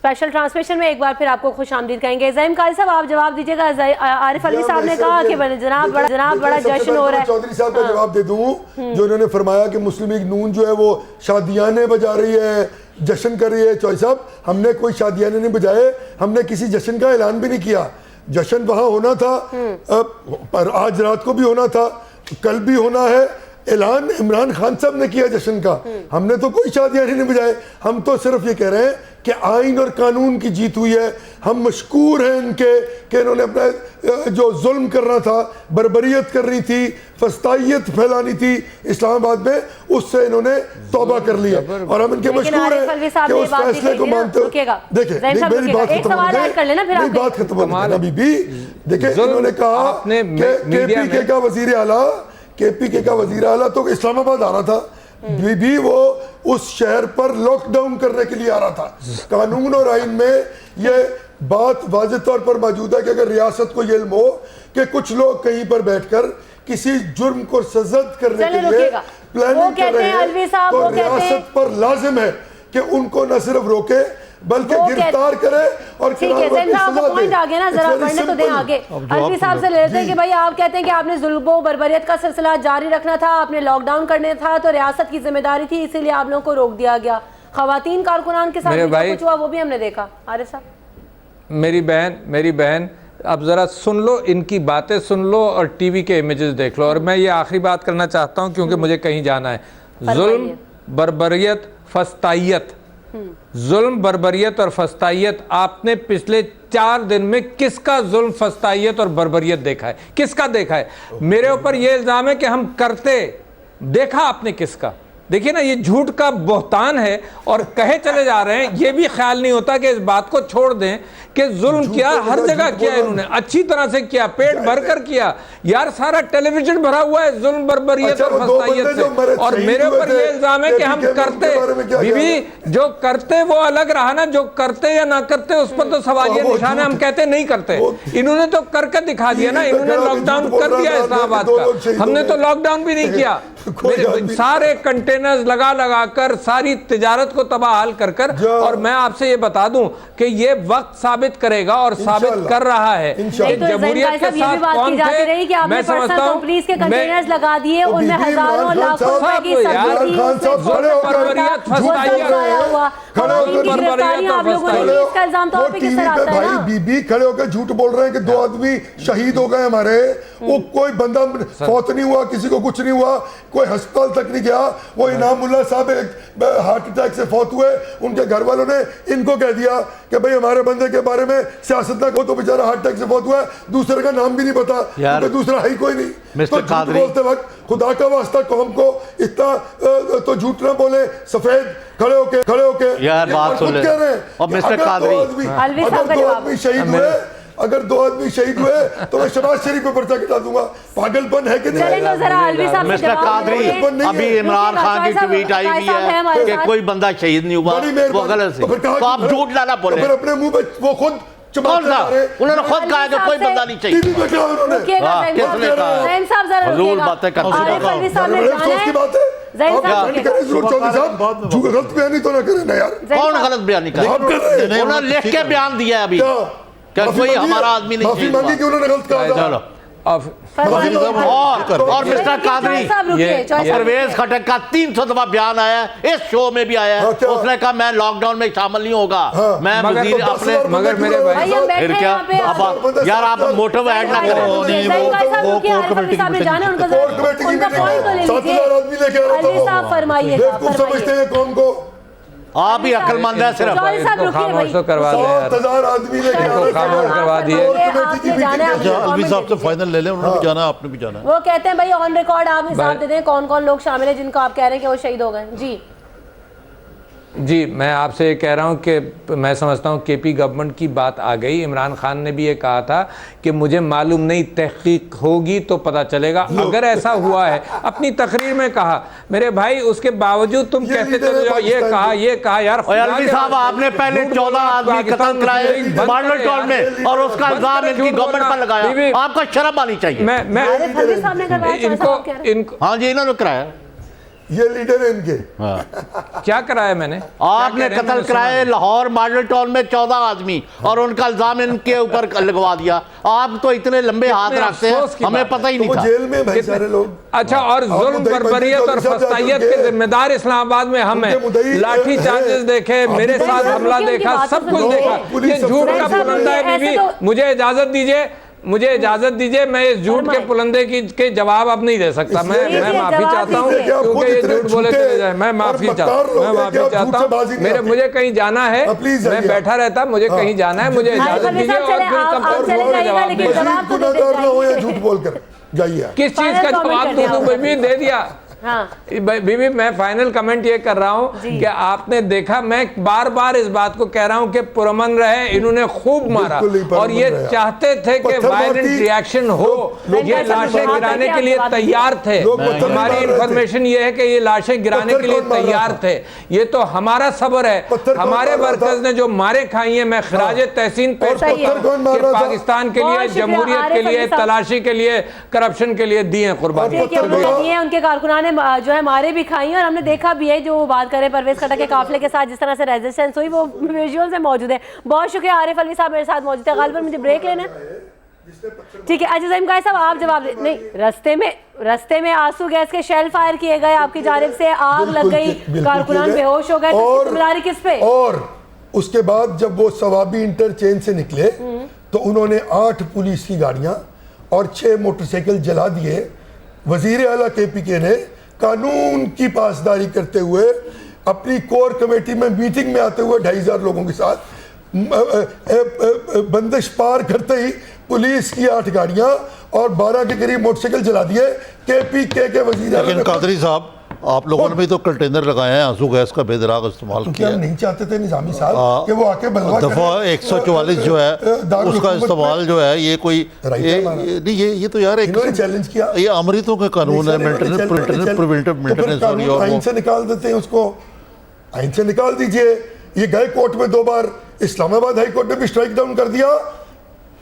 Special transmission में एक बार फिर आपको खुशामदीद कहेंगे। ज़हीम कारी साहब आप जवाब दीजिएगा। आरिफ अली साहब ने कहा कि जनाब बड़ा जश्न हो रहा है। चौधरी साहब का जवाब दे दूं, जो इन्होंने फरमाया कि मुस्लिम लीग नून जो है वो शादियाने बजा रही है, जश्न कर रही है। चौधरी साहब, हमने कोई शादियाने नहीं बजाए, हमने किसी जश्न का ऐलान भी नहीं किया। जश्न वहां होना था, पर आज रात को भी होना था, कल भी होना है। ऐलान इमरान खान साहब ने किया जश्न का, हमने तो कोई शादियां नहीं बजाए। हम तो सिर्फ ये कह रहे हैं कि आइन और कानून की जीत हुई है। हम मशकूर हैं इनके कि इन्होंने अपना जो जुल्म करना था, बर्बरियत करनी थी, फस्तायत फैलानी थी इस्लामाबाद में, उससे इन्होंने तौबा कर लिया और हम इनके मशकूर हैं कि उस फैसले को मानते हो। देखिए मेरी बात खत्म होने बीबी। देखिए इन्होंने कहा KPK का वजीर आला, KPK का वजीर आला तो इस्लामाबाद आ रहा था, बीबी वो उस शहर पर लॉकडाउन करने के लिए आ रहा था। कानून और आइन में ये बात वाज़ेह तौर पर मौजूद है कि अगर रियासत को ये इल्म हो कि कुछ लोग कहीं पर बैठकर किसी जुर्म को सजद करने के लिए प्लानिंग कर रहे हैं, तो रियासत पर लाजिम है कि उनको न सिर्फ रोके बल्कि गिरफ्तार करे और पॉइंट आ गया ना, जरा बढ़ने तो दें आगे। अलवी साहब से लेते हैं कि भाई आप कहते हैं कि आपने जुल्म बर्बरियत का सिलसिला जारी रखना था, आपने लॉकडाउन करने था, तो रियासत की जिम्मेदारी थी, इसीलिए आप लोगों को रोक दिया गया। खवातीन कारकुनान के साथ कुछ हुआ वो भी हमने देखा। आरिफ साहब, मेरी बहन अब ज़रा सुन लो, इनकी बातें सुन लो और टीवी के इमेजेस देख लो। और मैं ये आखिरी बात करना चाहता हूँ क्योंकि मुझे कहीं जाना है। जुल्म, बर्बरियत, फस्तायत, जुल्म, बर्बरियत और फस्तायत, आपने पिछले 4 दिन में किसका जुल्म, फस्तायत और बर्बरियत देखा है? किसका देखा है? मेरे ऊपर यह इल्ज़ाम है कि हम करते, देखा आपने किसका? देखिए ना, ये झूठ का बहतान है और कहे चले जा रहे हैं। ये भी ख्याल नहीं होता कि इस बात को छोड़ दें कि जुल्म किया, हर जगह किया इन्होंने, अच्छी तरह से किया, पेट भर कर किया। यार सारा टेलीविजन भरा हुआ है जुल्म, बर्बरियत और फस्तायत से। और मेरे ऊपर ये इल्जाम है कि हम करते, बीबी जो करते वो अलग रहा ना, जो करते या ना करते उस पर तो सवालिया निशान है। हम कहते नहीं करते, इन्होंने तो करके दिखा दिया ना। इन्होंने लॉकडाउन कर दिया इस्लामाबाद का, हमने तो लॉकडाउन भी नहीं किया। सारे कंटेनर्स लगा कर सारी तिजारत को तबाह कर कर। और मैं आपसे ये बता दूं कि ये वक्त साबित करेगा और साबित कर रहा है कि जमहूरियत के साथ कौन थे। मैं समझता हूं पुलिस के कंटेनर्स लगा दिए, उनमें हजारों लाखों रुपए की बीबी खड़े होकर झूठ बोल रहे हैं कि 2 आदमी शहीद हो गए हमारे। वो कोई बंदा फौत नहीं हुआ, किसी को कुछ नहीं हुआ, कोई अस्पताल तक नहीं गया। वो इनामुल्लाह साहब हार्ट अटैक से फौत हुए, उनके घर वालों ने इनको कह दिया कि भाई हमारे बंदे के बारे में सियासत ना को, तो बेचारा हार्ट अटैक से फौत हुआ है, दूसरे का नाम भी नहीं पता, क्योंकि दूसरा है ही कोई नहीं। तो झूठ बोलते वक्त खुदा का वास्ता कौम को इतना तो झूठ ना बोले। सफेद खड़े होके यार बात सुन ले। और मिस्टर कादरी, अगर 2 आदमी शहीद हुए, अगर 2 आदमी शहीद हुए तो मैं शबाज शरीफ पे पर्चा कटा दूंगा। पागलपन है कि नहीं? मिस्टर कादरी, अभी इमरान खान की ट्वीट आई हुई है कि कोई बंदा शहीद नहीं हुआ, वो गलत है। तो आप झूठ लाना बोले, अपने मुंह पे वो खुद कौन सा? उन्होंने खुद कहा कि कोई बंदा नहीं चाहिए। किसने कहा? हजूर बातें करते गलत बयानी तो ना करें ना यार। कौन गलत बयानी करे? उन्होंने लिख के बयान दिया है अभी क्या कोई हमारा आदमी नहीं चाहिए। मांगी कि उन्होंने गलत कहा। चलो और मिस्टर कादरी, परवेज खटक का 300 दफा बयान आया है, इस शो में भी आया है। उसने कहा मैं लॉकडाउन में शामिल नहीं होगा, मैं वजीर अपने। मगर मेरे भाई फिर क्या? अब यार आप मोटिव ऐड ना करें। समझते हैं कौन को? आप ही अक्लमंद है सिर्फ। खामोश तो करवा दें यार, खामोश करवा दिए। अलवी साहब से फाइनल ले लें, उन्होंने भी जाना है, आपने भी जाना है। वो कहते हैं भाई ऑन रिकॉर्ड आप हिसाब दे दें कौन कौन लोग शामिल है जिनको आप कह रहे हैं कि वो शहीद हो गए। जी, मैं आपसे ये कह रहा हूँ कि मैं समझता हूँ केपी गवर्नमेंट की बात आ गई। इमरान खान ने भी ये कहा था कि मुझे मालूम नहीं, तहकीक होगी तो पता चलेगा। अगर ऐसा हुआ है, अपनी तकरीर में कहा मेरे भाई, उसके बावजूद तुम कहते चले जाओ ये कहा यार। अलवी साहब, आपने पहले 14 आदमी कत्ल कराए मॉडल टाउन में और उसका इल्जाम इनकी गवर्नमेंट पर लगाया। आपको शर्म आनी चाहिए। मैं इनको हाँ जी, इन्होंने कराया। ये लीडर है इनके। क्या कराया मैंने? आपने कत्ल कराए लाहौर मॉडल टाउन में 14 आदमी और उनका इल्जाम इनके ऊपर लगवा दिया। आप तो इतने लंबे हाथ रखते हैं, हमें पता ही नहीं वो था। जेल में भाई सारे लोग। अच्छा, और जुल्म बर्बरियत और फस्तायत के जिम्मेदार इस्लामाबाद में हम हैं। लाठी चार्जेस देखे, मेरे साथ हमला देखा, सब कुछ देखा। ये झूठ का पुलंदा है बीबी। मुझे इजाजत दीजिए, मैं इस झूठ के पुलंदे के जवाब अब नहीं दे सकता। मैं माफी चाहता हूँ क्योंकि ये झूठ बोले चले जाए। मैं माफी चाहता हूँ। मुझे कहीं जाना है, मैं बैठा रहता, मुझे कहीं जाना है, मुझे इजाजत दीजिए और फिर तब जवाब झूठ बोलकर जाइए। किस चीज का जवाब बीबी दे दिया। हाँ। बीबी मैं फाइनल कमेंट ये कर रहा हूँ कि आपने देखा, मैं बार बार इस बात को कह रहा हूँ कि पुरअमन रहे, इन्होंने खूब मारा और ये चाहते थे कि वायलेंट रिएक्शन हो। ये लाशें गिराने के लिए तैयार थे। हमारी इंफॉर्मेशन ये है कि ये लाशें गिराने के लिए तैयार थे। ये तो हमारा सब्र है, हमारे वर्कर्स ने जो मारे खाई है। मैं खराज तहसीन पेश करता हूं कि पाकिस्तान के लिए, जमहूरियत के लिए, तलाशी के लिए, करप्शन के लिए दिए कुर्बानी। उनके कारकुनान जो है मारे भी खाई और हमने देखा भी है, जो वो बात करें परवेज खट्टक के काफिले के साथ जिस तरह से रेजिस्टेंस हुई, वो विजुअल्स में मौजूद है। बहुत शुक्रिया। आरिफ अलवी साहब मेरे साथ मौजूद है। गालिबन मुझे ब्रेक लेना है, ठीक है। अच्छा ज़हीम कायद साहब आप जवाब दे। नहीं, रस्ते में आंसू गैस के शेल फायर किए गए आपकी जानिब से, आग लग गई, कारकुनान बेहोश हो गए, जिम्मेदारी किस पे? और उसके बाद जब वो सवाबी इंटरचेंज से निकले तो उन्होंने 8 पुलिस की गाड़ियां और 6 मोटरसाइकिल जला दिए। वजीर आला KPK ने कानून की पासदारी करते हुए अपनी कोर कमेटी में मीटिंग में आते हुए 2500 लोगों के साथ बंदिश पार करते ही पुलिस की 8 गाड़ियां और 12 के करीब मोटरसाइकिल जला दिए। KPK के वजीर आला। लेकिन कादरी साहब, आप लोगों ने भी तो कंटेनर लगाए हैं, आंसू गैस का बेदराग इस्तेमाल किया। हम नहीं चाहते थे निजामी साहब कि वो आके बलवा दफा 144 जो है उसका इस्तेमाल जो है, ये कोई ये तो यार एक चैलेंज किया। ये अमृतों के कानून है, प्रिवेंटिव मेंटेनेंस। आइन से निकाल देते हैं उसको, आइन से निकाल दीजिए। ये गए कोर्ट में 2 बार, इस्लामाबाद हाई कोर्ट ने भी स्ट्राइक डाउन कर दिया।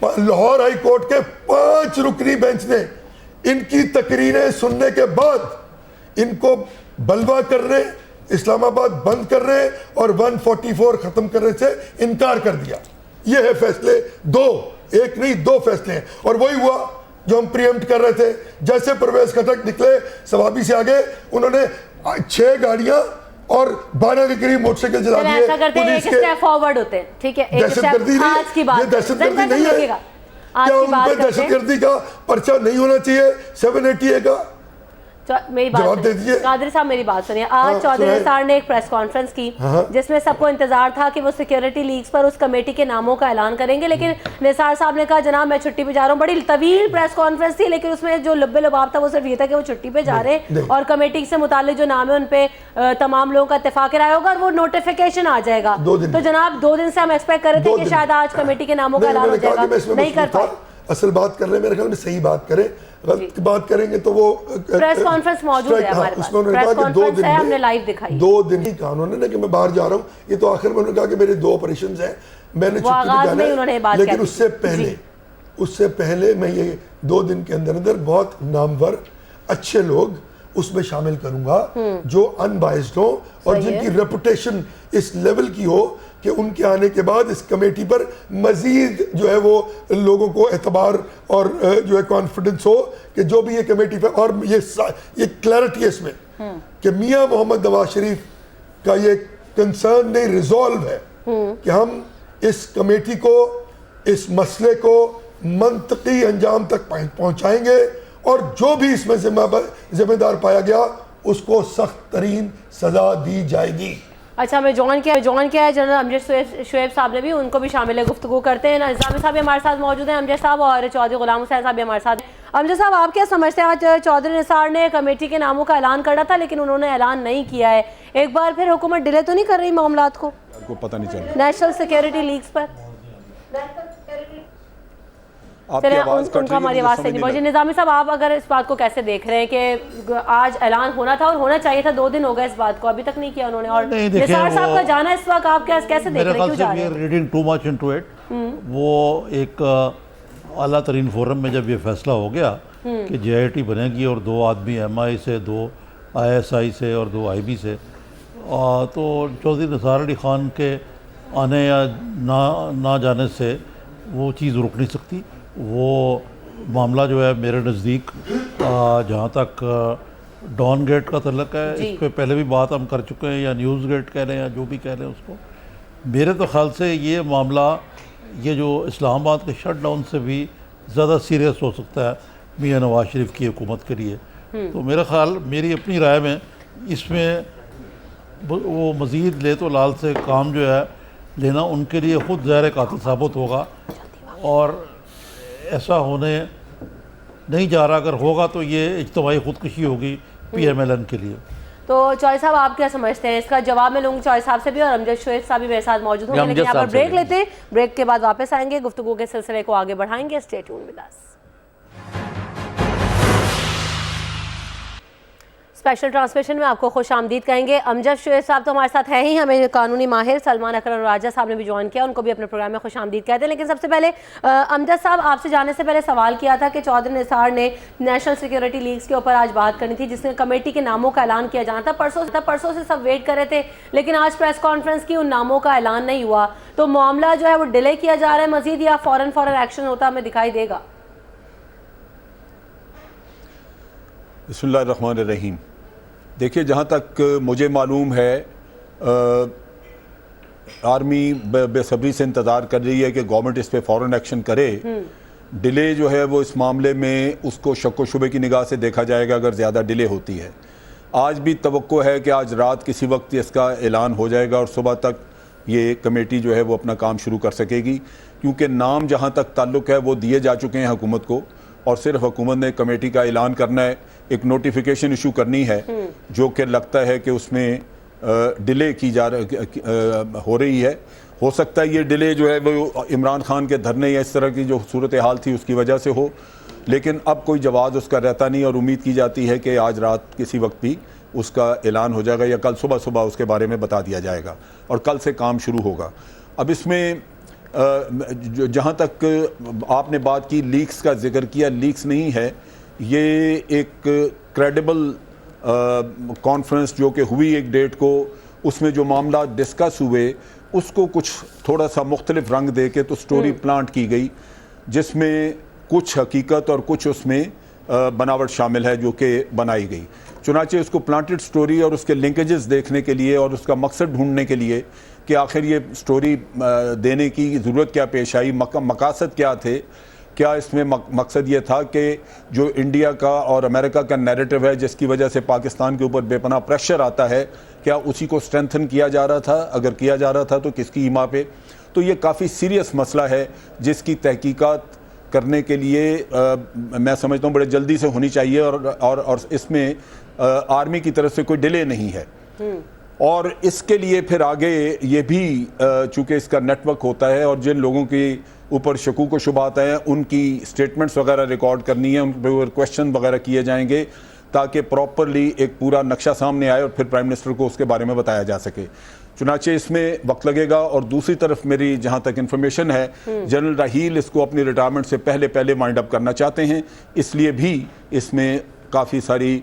लाहौर हाई कोर्ट के 5 रुकनी बेंच ने इनकी तकरीरें सुनने के बाद इनको बलवा करने, इस्लामाबाद बंद करने और 144 खत्म करने से इनकार कर दिया। ये है फैसले, 2, 1 नहीं 2 फैसले हैं। और वही हुआ जो हम प्रीएम्प्ट कर रहे थे। जैसे परवेज खट्टक निकले सवाबी से आगे, उन्होंने 6 गाड़ियां और 12 के करीब मोटरसाइकिल जला दिए। ऐसा करते हैं, एक स्टेप फॉरवर्ड होते हैं, ठीक है। एक स्टेप आज की बात, दहशतगर्दी नहीं है क्या? उन पर दहशतगर्दी का पर्चा नहीं होना चाहिए 780A का? मेरी बात सुनिए कादरी साहब, मेरी बात सुनिए। आज चौधरी निसार ने एक प्रेस कॉन्फ्रेंस की जिसमें सबको इंतजार था कि वो सिक्योरिटी लीक्स पर उस कमेटी के नामों का ऐलान करेंगे, लेकिन निसार साहब ने कहा जनाब मैं छुट्टी पे जा रहा हूँ। बड़ी तवील प्रेस कॉन्फ्रेंस थी, लेकिन उसमें जो लब्बे लबाब था वो सिर्फ ये था कि वो छुट्टी पे जा रहे हैं और कमेटी से मुताल्लिक जो नाम है उन पे तमाम लोगों का इत्तेफाक राय होगा और वो नोटिफिकेशन आ जाएगा। तो जनाब 2 दिन से हम एक्सपेक्ट कर रहे थे कि शायद आज कमेटी के नामों का ऐलान हो जाएगा, नहीं कर पाए। असल बात कर रहे हैं, मेरे ख्याल में सही बात करें, गलत बात करेंगे तो वो प्रेस कॉन्फ्रेंस मौजूद है हमारे पास। उसमें उन्होंने कहा कि 2 दिन हमने लाइव दिखाई 2 दिन ही कहा उन्होंने कि मैं बाहर जा रहा हूँ। ये तो आखिर में उन्होंने कहा कि मेरे 2 ऑपरेशंस हैं, मैंने छुट्टी पे जाना है। लेकिन उससे पहले मैं ये 2 दिन के अंदर अंदर बहुत नामवर अच्छे लोग उसमें शामिल करूंगा जो अनबाइस्ड हो और जिनकी रेपुटेशन इस लेवल की हो कि उनके आने के बाद इस कमेटी पर मजीद जो है वो लोगों को एतबार और जो है कॉन्फिडेंस हो कि जो भी ये कमेटी पर, और ये क्लैरिटी है इसमें कि मियां मोहम्मद नवाज शरीफ का ये कंसर्न नहीं, रिजॉल्व है कि हम इस कमेटी को, इस मसले को मंतकी अंजाम तक पहुंचाएंगे और जो भी इसमें जिम्मेदार पाया गया उसको सख्त तरीन सजा दी जाएगी। अच्छा, हमें जॉइन किया है जनरल अमजद शुएब साहब ने भी, उनको भी शामिल है, गुफ्तगू करते हैं। निज़ामी साहब भी हमारे साथ मौजूद हैं, अमजद साहब, और चौधरी गुलाम हुसैन साहब भी हमारे साथ। अमजद साहब, आप क्या समझते हैं, आज चौधरी निसार ने कमेटी के नामों का ऐलान करा था लेकिन उन्होंने ऐलान नहीं किया है, एक बार फिर हुकूमत डिले तो नहीं कर रही मामलात को? आपको पता नहीं चला नेशनल सिक्योरिटी लीग्स पर उनका हमारी आवाज़ से नहीं पहुंची। निज़ामी साहब, आप अगर इस बात को कैसे देख रहे हैं कि आज ऐलान होना था और होना चाहिए था, 2 दिन हो गए इस बात को, अभी तक नहीं किया उन्होंने, और निसार साहब का जाना इस वक्त आप कैसे देख रहे हैं, क्यों जा रहे हैं? Reading too much into it. वो एक आला तरीन फोरम में जब ये फैसला हो गया कि JIT बनेगी और 2 आदमी MI से, 2 ISI से और 2 IB से। तो चौधरी निसार अली ख़ान के आने या ना जाने से वो चीज़ रुक नहीं सकती। वो मामला जो है मेरे नज़दीक जहाँ तक डॉन गेट का तल्लक है, इस पे पहले भी बात हम कर चुके हैं, या न्यूज़ गेट कह लें या जो भी कह लें उसको। मेरे तो ख्याल से ये मामला, ये जो इस्लामाबाद के शट डाउन से भी ज़्यादा सीरियस हो सकता है मियां नवाज शरीफ की हुकूमत के लिए। तो मेरा ख्याल, मेरी अपनी राय में, इसमें वो मज़ीद ले तो लाल से काम जो है लेना उनके लिए ख़ुद ज़हर कातिल साबित होगा, और ऐसा होने नहीं जा रहा। अगर होगा तो ये इज्तिमाई खुदकुशी होगी PMLN के लिए। तो चौधरी साहब आप क्या समझते हैं? इसका जवाब मैं लूँगी चौधरी साहब से भी, और अमजद शोएब साहब भी मेरे साथ मौजूद होंगे, लेकिन यहाँ पर ब्रेक लेते हैं। ब्रेक के बाद वापस आएंगे, गुफ्तगू के सिलसिले को आगे बढ़ाएंगे। Stay tuned with us. Special transmission में आपको खुश आमदीद कहेंगे। अमजद शोएब साहब तो हमारे साथ है ही, हमें कानूनी माहिर सलमान अकरम राजा साहब ने भी ज्वाइन किया, उनको भी अपने प्रोग्राम में खुश आमदीद कहते हैं। लेकिन सबसे पहले अमजद साहब, आपसे जाने से पहले सवाल किया था कि चौधरी निसार ने नेशनल सिक्योरिटी लीग्स के ऊपर आज बात करनी थी, जिसमें कमेटी के नामों का ऐलान किया जाना था। परसों से सब वेट कर रहे थे, लेकिन आज प्रेस कॉन्फ्रेंस की, उन नामों का ऐलान नहीं हुआ। तो मामला जो है वो डिले किया जा रहा है मजीद, या फौरन एक्शन होता हमें दिखाई देगा? बिस्मिल्लाहिर्रहमानिर्रहीम। देखिए, जहाँ तक मुझे मालूम है, आर्मी बेसब्री से इंतज़ार कर रही है कि गवर्नमेंट इस पे फ़ौरन एक्शन करे। डिले जो है वो इस मामले में उसको शक व शुबे की निगाह से देखा जाएगा अगर ज़्यादा डिले होती है। आज भी तवक्को है कि आज रात किसी वक्त इसका ऐलान हो जाएगा और सुबह तक ये कमेटी जो है वो अपना काम शुरू कर सकेगी, क्योंकि नाम जहाँ तक ताल्लुक़ है वो दिए जा चुके हैं हुकूमत को, और सिर्फ हुकूमत ने कमेटी का ऐलान करना है, एक नोटिफिकेशन इशू करनी है, जो कि लगता है कि उसमें डिले की हो रही है। हो सकता है ये डिले जो है वो इमरान खान के धरने या इस तरह की जो सूरत हाल थी उसकी वजह से हो, लेकिन अब कोई जवाब उसका रहता नहीं, और उम्मीद की जाती है कि आज रात किसी वक्त भी उसका ऐलान हो जाएगा, या कल सुबह उसके बारे में बता दिया जाएगा और कल से काम शुरू होगा। अब इसमें जहाँ तक आपने बात की, लीक्स का जिक्र किया, लीक्स नहीं है, ये एक क्रेडिबल कॉन्फ्रेंस जो कि हुई एक डेट को, उसमें जो मामला डिस्कस हुए उसको कुछ थोड़ा सा मुख्तलिफ रंग दे के तो स्टोरी प्लांट की गई, जिसमें कुछ हकीकत और कुछ उसमें बनावट शामिल है जो कि बनाई गई। चुनाचे उसको प्लांटेड स्टोरी और उसके लिंकेजेस देखने के लिए और उसका मकसद ढूंढने के लिए कि आखिर ये स्टोरी देने की ज़रूरत क्या पेश आई, मकासद क्या थे, क्या इसमें मकसद ये था कि जो इंडिया का और अमेरिका का नैरेटिव है जिसकी वजह से पाकिस्तान के ऊपर बेपनाह प्रेशर आता है, क्या उसी को स्ट्रेंथन किया जा रहा था? अगर किया जा रहा था तो किसकी ईमा पे? तो ये काफ़ी सीरियस मसला है जिसकी तहकीकात करने के लिए मैं समझता हूँ बड़े जल्दी से होनी चाहिए, और इसमें आर्मी की तरफ से कोई डिले नहीं है। और इसके लिए फिर आगे ये भी चूँकि इसका नेटवर्क होता है और जिन लोगों के ऊपर शकूक व शुबात हैं उनकी स्टेटमेंट्स वगैरह रिकॉर्ड करनी है, उन पर क्वेश्चन वगैरह किए जाएंगे ताकि प्रॉपरली एक पूरा नक्शा सामने आए और फिर प्राइम मिनिस्टर को उसके बारे में बताया जा सके। चुनाचे इसमें वक्त लगेगा। और दूसरी तरफ मेरी जहाँ तक इन्फॉर्मेशन है, जनरल राहील इसको अपनी रिटायरमेंट से पहले वाइंड अप करना चाहते हैं, इसलिए भी इसमें काफ़ी सारी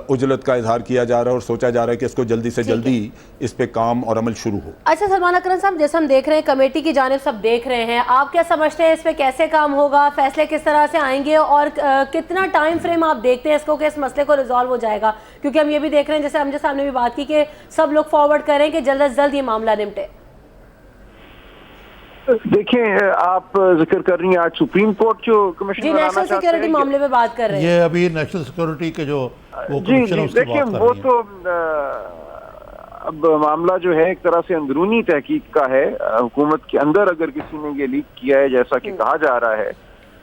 उजलत का इजहार किया जा रहा है और सोचा जा रहा है कि इसको जल्दी से जल्दी इस पे काम और अमल शुरू हो। अच्छा सलमान अकरम साहब, जैसे हम देख रहे हैं कमेटी की जानिब सब देख रहे हैं, आप क्या समझते हैं इस पे कैसे काम होगा, फैसले किस तरह से आएंगे और कितना टाइम फ्रेम आप देखते हैं इसको कि इस मसले को रिजॉल्व हो जाएगा? क्योंकि हम ये भी देख रहे हैं, जैसे अमजद साहब ने भी बात की कि सब लोग फॉरवर्ड करें कि जल्द से जल्द ये मामला निपटे। देखिए, आप जिक्र कर रही हैं आज सुप्रीम कोर्ट जो कमीशन जी नेशनल सिक्योरिटी मामले में बात कर रहे हैं, ये अभी नेशनल सिक्योरिटी के जो वो जी देखिए वो तो अब मामला जो है एक तरह से अंदरूनी तहकीक का है हुकूमत के अंदर। अगर किसी ने ये लीक किया है जैसा कि कहा जा रहा है,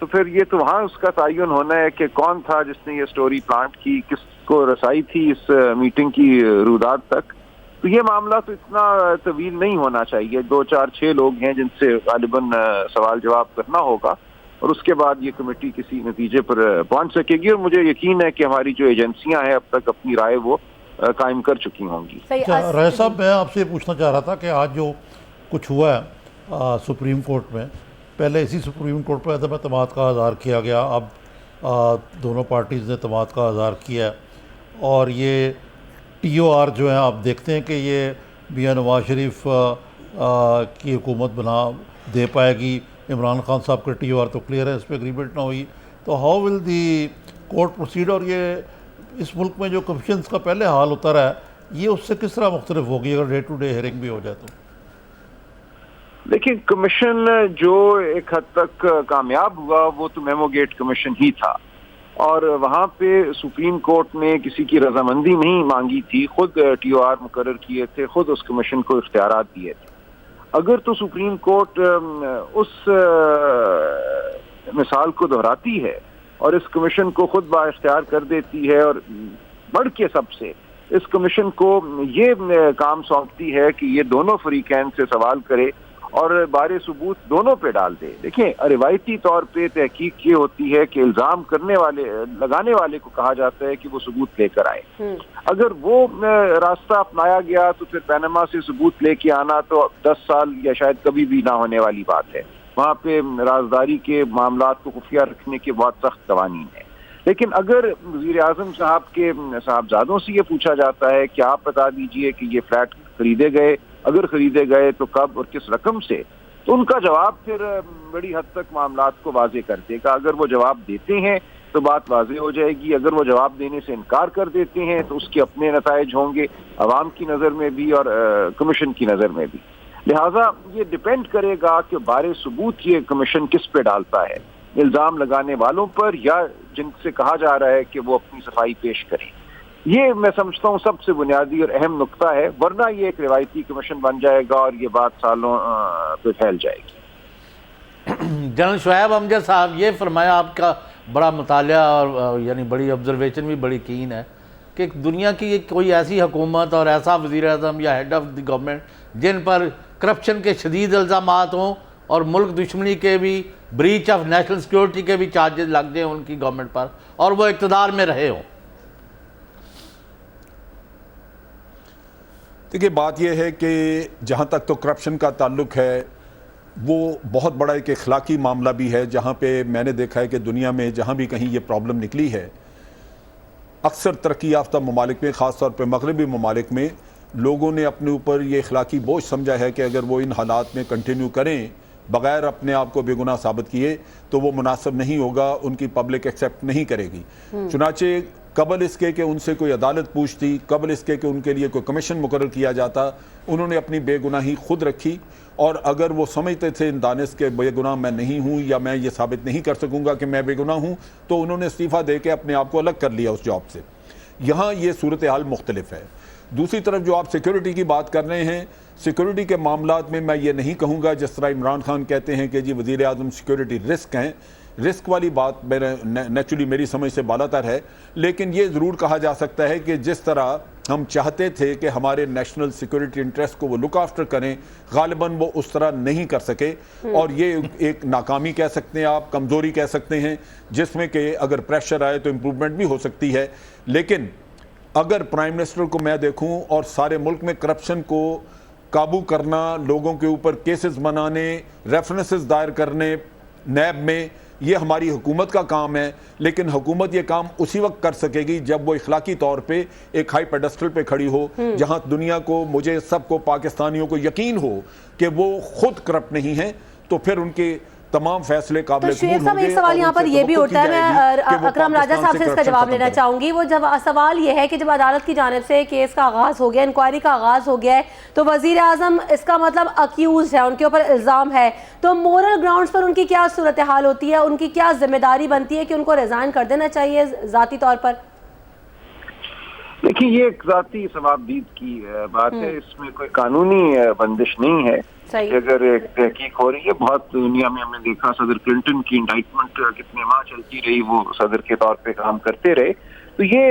तो फिर ये तो वहाँ उसका तयन होना है कि कौन था जिसने ये स्टोरी प्लांट की, किसको रसाई थी इस मीटिंग की रुदात तक। तो ये मामला तो इतना तवील नहीं होना चाहिए। 2, 4, 6 लोग हैं जिनसे गालिबन सवाल जवाब करना होगा और उसके बाद ये कमेटी किसी नतीजे पर पहुंच सकेगी। और मुझे यकीन है कि हमारी जो एजेंसियां हैं अब तक अपनी राय वो कायम कर चुकी होंगी। राय साहब, मैं आपसे पूछना चाह रहा था कि आज जो कुछ हुआ है सुप्रीम कोर्ट में, पहले इसी सुप्रीम कोर्ट पर अदम एतमाद का इज़हार किया गया, अब दोनों पार्टीज़ ने एतमाद का इज़हार किया और ये TOR जो है आप देखते हैं कि ये मियां नवाज शरीफ की हुकूमत बना दे पाएगी? इमरान खान साहब का TOR तो क्लियर है, इस पर एग्रीमेंट ना हुई, तो how will the court proceed? और ये इस मुल्क में जो कमीशंस का पहले हाल होता रहा है, ये उससे किस तरह मुख्तलिफ होगी अगर डे टू डे हेयरिंग भी हो जाए तो? देखिए, कमीशन जो एक हद तक कामयाब हुआ वो तो मेमो गेट कमीशन ही था, और वहाँ पे सुप्रीम कोर्ट ने किसी की रजामंदी नहीं मांगी थी, खुद TOR मुकर्रर किए थे, खुद उस कमीशन को इख्तियारात दिए थे। अगर तो सुप्रीम कोर्ट उस मिसाल को दोहराती है और इस कमीशन को खुद बाइख्तियार कर देती है और बढ़ के सबसे इस कमीशन को ये काम सौंपती है कि ये दोनों फरीकैन से सवाल करे और बारे सबूत दोनों पे डाल दे। देखिए, रिवायती तौर पे तहकीक ये होती है कि इल्जाम करने वाले, लगाने वाले को कहा जाता है कि वो सबूत लेकर आए। अगर वो रास्ता अपनाया गया तो फिर पैनामा से सबूत लेके आना तो 10 साल या शायद कभी भी ना होने वाली बात है। वहाँ पे राजदारी के मामलात को खुफिया रखने के बहुत सख्त कवानीन है। लेकिन अगर वज़ीर आज़म साहब के साहबजादों से ये पूछा जाता है कि आप बता दीजिए कि ये फ्लैट खरीदे गए, अगर खरीदे गए तो कब और किस रकम से, तो उनका जवाब फिर बड़ी हद तक मामलात को वाजे कर देगा। अगर वो जवाब देते हैं तो बात वाजे हो जाएगी, अगर वो जवाब देने से इनकार कर देते हैं तो उसके अपने नताइज होंगे, अवाम की नज़र में भी और कमीशन की नज़र में भी। लिहाजा ये डिपेंड करेगा कि बारे सबूत ये कमीशन किस पे डालता है, इल्ज़ाम लगाने वालों पर या जिनसे कहा जा रहा है कि वो अपनी सफाई पेश करें। ये मैं समझता हूँ सबसे बुनियादी और अहम नुक्ता है, वरना ये एक रिवायती कमीशन बन जाएगा और ये बात सालों पे फैल जाएगी। जनरल शुएब अमजद साहब, ये फरमाया, आपका बड़ा मुतालिया और यानी बड़ी ऑब्जर्वेशन भी बड़ी कीन है कि दुनिया की कोई ऐसी हुकूमत और ऐसा वज़ीर आज़म या हेड ऑफ द गवर्नमेंट जिन पर करप्शन के शदीद इल्ज़ामात हों और मुल्क दुश्मनी के भी, ब्रीच ऑफ नेशनल सिक्योरिटी के भी चार्जेस लग जाए उनकी गवर्नमेंट पर और वो इक़्तिदार में रहे हों। देखिए, बात यह है कि जहाँ तक तो करप्शन का ताल्लुक है वो बहुत बड़ा एक इखलाकी मामला भी है, जहाँ पे मैंने देखा है कि दुनिया में जहाँ भी कहीं ये प्रॉब्लम निकली है, अक्सर तरक्की याफ्ता ममालिक में, ख़ास तौर पे मगरबी ममालिक में, लोगों ने अपने ऊपर ये इखलाकी बोझ समझा है कि अगर वो इन हालात में कंटिन्यू करें बग़ैर अपने आप को बेगुनाह साबित किए तो वो मुनासिब नहीं होगा, उनकी पब्लिक एक्सेप्ट नहीं करेगी। चुनाचे कबल इसके कि उनसे कोई अदालत पूछती, कबल इसके कि उनके लिए कोई कमीशन मुकर्रर किया जाता, उन्होंने अपनी बेगुनाही खुद रखी, और अगर वो समझते थे इन दानिश के बेगुनाह मैं नहीं हूँ या मैं ये साबित नहीं कर सकूँगा कि मैं बेगुनाह हूँ, तो उन्होंने इस्तीफ़ा दे के अपने आप को अलग कर लिया उस जॉब से। यहाँ ये सूरत हाल मुख्तलिफ है। दूसरी तरफ जो आप सिक्योरिटी की बात कर रहे हैं, सिक्योरिटी के मामलात में मैं ये नहीं कहूँगा जिस तरह इमरान खान कहते हैं कि जी वज़ीर आज़म सिक्योरिटी रिस्क हैं। रिस्क वाली बात मेरे नेचुरली मेरी समझ से बालातर है, लेकिन ये ज़रूर कहा जा सकता है कि जिस तरह हम चाहते थे कि हमारे नेशनल सिक्योरिटी इंटरेस्ट को वो लुक आफ्टर करें, गालिबन वो उस तरह नहीं कर सके, और ये एक नाकामी कह सकते हैं आप, कमज़ोरी कह सकते हैं, जिसमें कि अगर प्रेशर आए तो इम्प्रूवमेंट भी हो सकती है। लेकिन अगर प्राइम मिनिस्टर को मैं देखूं और सारे मुल्क में करप्शन को काबू करना, लोगों के ऊपर केसेस बनाने, रेफरेंसेस दायर करने नैब में, ये हमारी हुकूमत का काम है। लेकिन हुकूमत ये काम उसी वक्त कर सकेगी जब वो इखलाकी तौर पे एक हाई पेडेस्टल पे खड़ी हो, जहां दुनिया को, मुझे सबको, पाकिस्तानियों को यकीन हो कि वो खुद करप्ट नहीं है, तो फिर उनके तमाम फैसले काबिल तो शेर साहब, एक सवाल यहाँ पर यह भी उठता है, मैं अकरम राजा साहब से इसका जवाब लेना चाहूंगी। वो सवाल ये है कि जब अदालत की जानिब से केस का आगाज हो गया, इंक्वायरी का आगाज हो गया है, तो वजीर आजम इसका मतलब अक्यूज है, उनके ऊपर इल्जाम है, तो मोरल ग्राउंड्स पर उनकी क्या सूरत हाल होती है, उनकी क्या जिम्मेदारी बनती है कि उनको रिजाइन कर देना चाहिए जाती तौर पर? देखिए, ये एक जाती सवाबदीद की बात है, इसमें कोई कानूनी बंदिश नहीं है कि अगर एक तहकीक हो रही है। बहुत दुनिया में हमने देखा, सदर क्लिंटन की इंडाइटमेंट कितने माह चलती रही, वो सदर के तौर पे काम करते रहे। तो ये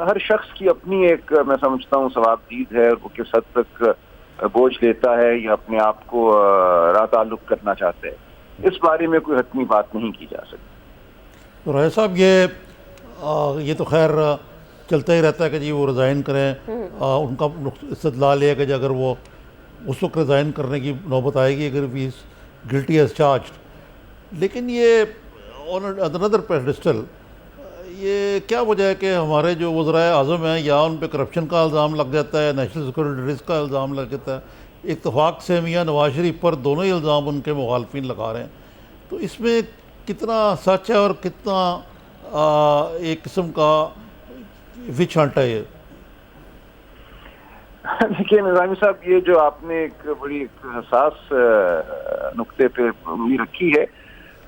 हर शख्स की अपनी एक, मैं समझता हूँ, सवाबदीद है, वो किस हद तक बोझ लेता है या अपने आप को राताल्लुक करना चाहता है, इस बारे में कोई हतमी बात नहीं की जा सकती। तो राय साहब, ये तो खैर चलता ही रहता है कि जी वो रिज़ाइन करें, उनका इस्तदलाल है कि अगर वो उस वक्त रिज़ाइन करने की नौबत आएगी अगर वी गिल्टी एज चार्ज्ड। लेकिन ये ऑन अनदर पेडेस्टल, ये क्या वजह है कि हमारे जो वज़राए आज़म हैं या उन पे करप्शन का इल्ज़ाम लग जाता है, नेशनल सिक्योरिटी रिस्क का इल्ज़ाम लग जाता है। इत्तफाक से मियां नवाज शरीफ पर दोनों ही इल्ज़ाम उनके मुखालफिन लगा रहे हैं, तो इसमें कितना सच है और कितना एक किस्म का विच हंट है ये? देखिए निज़ामी साहब, ये जो आपने एक बड़ी हसास नुक्ते पे उंगली रखी है,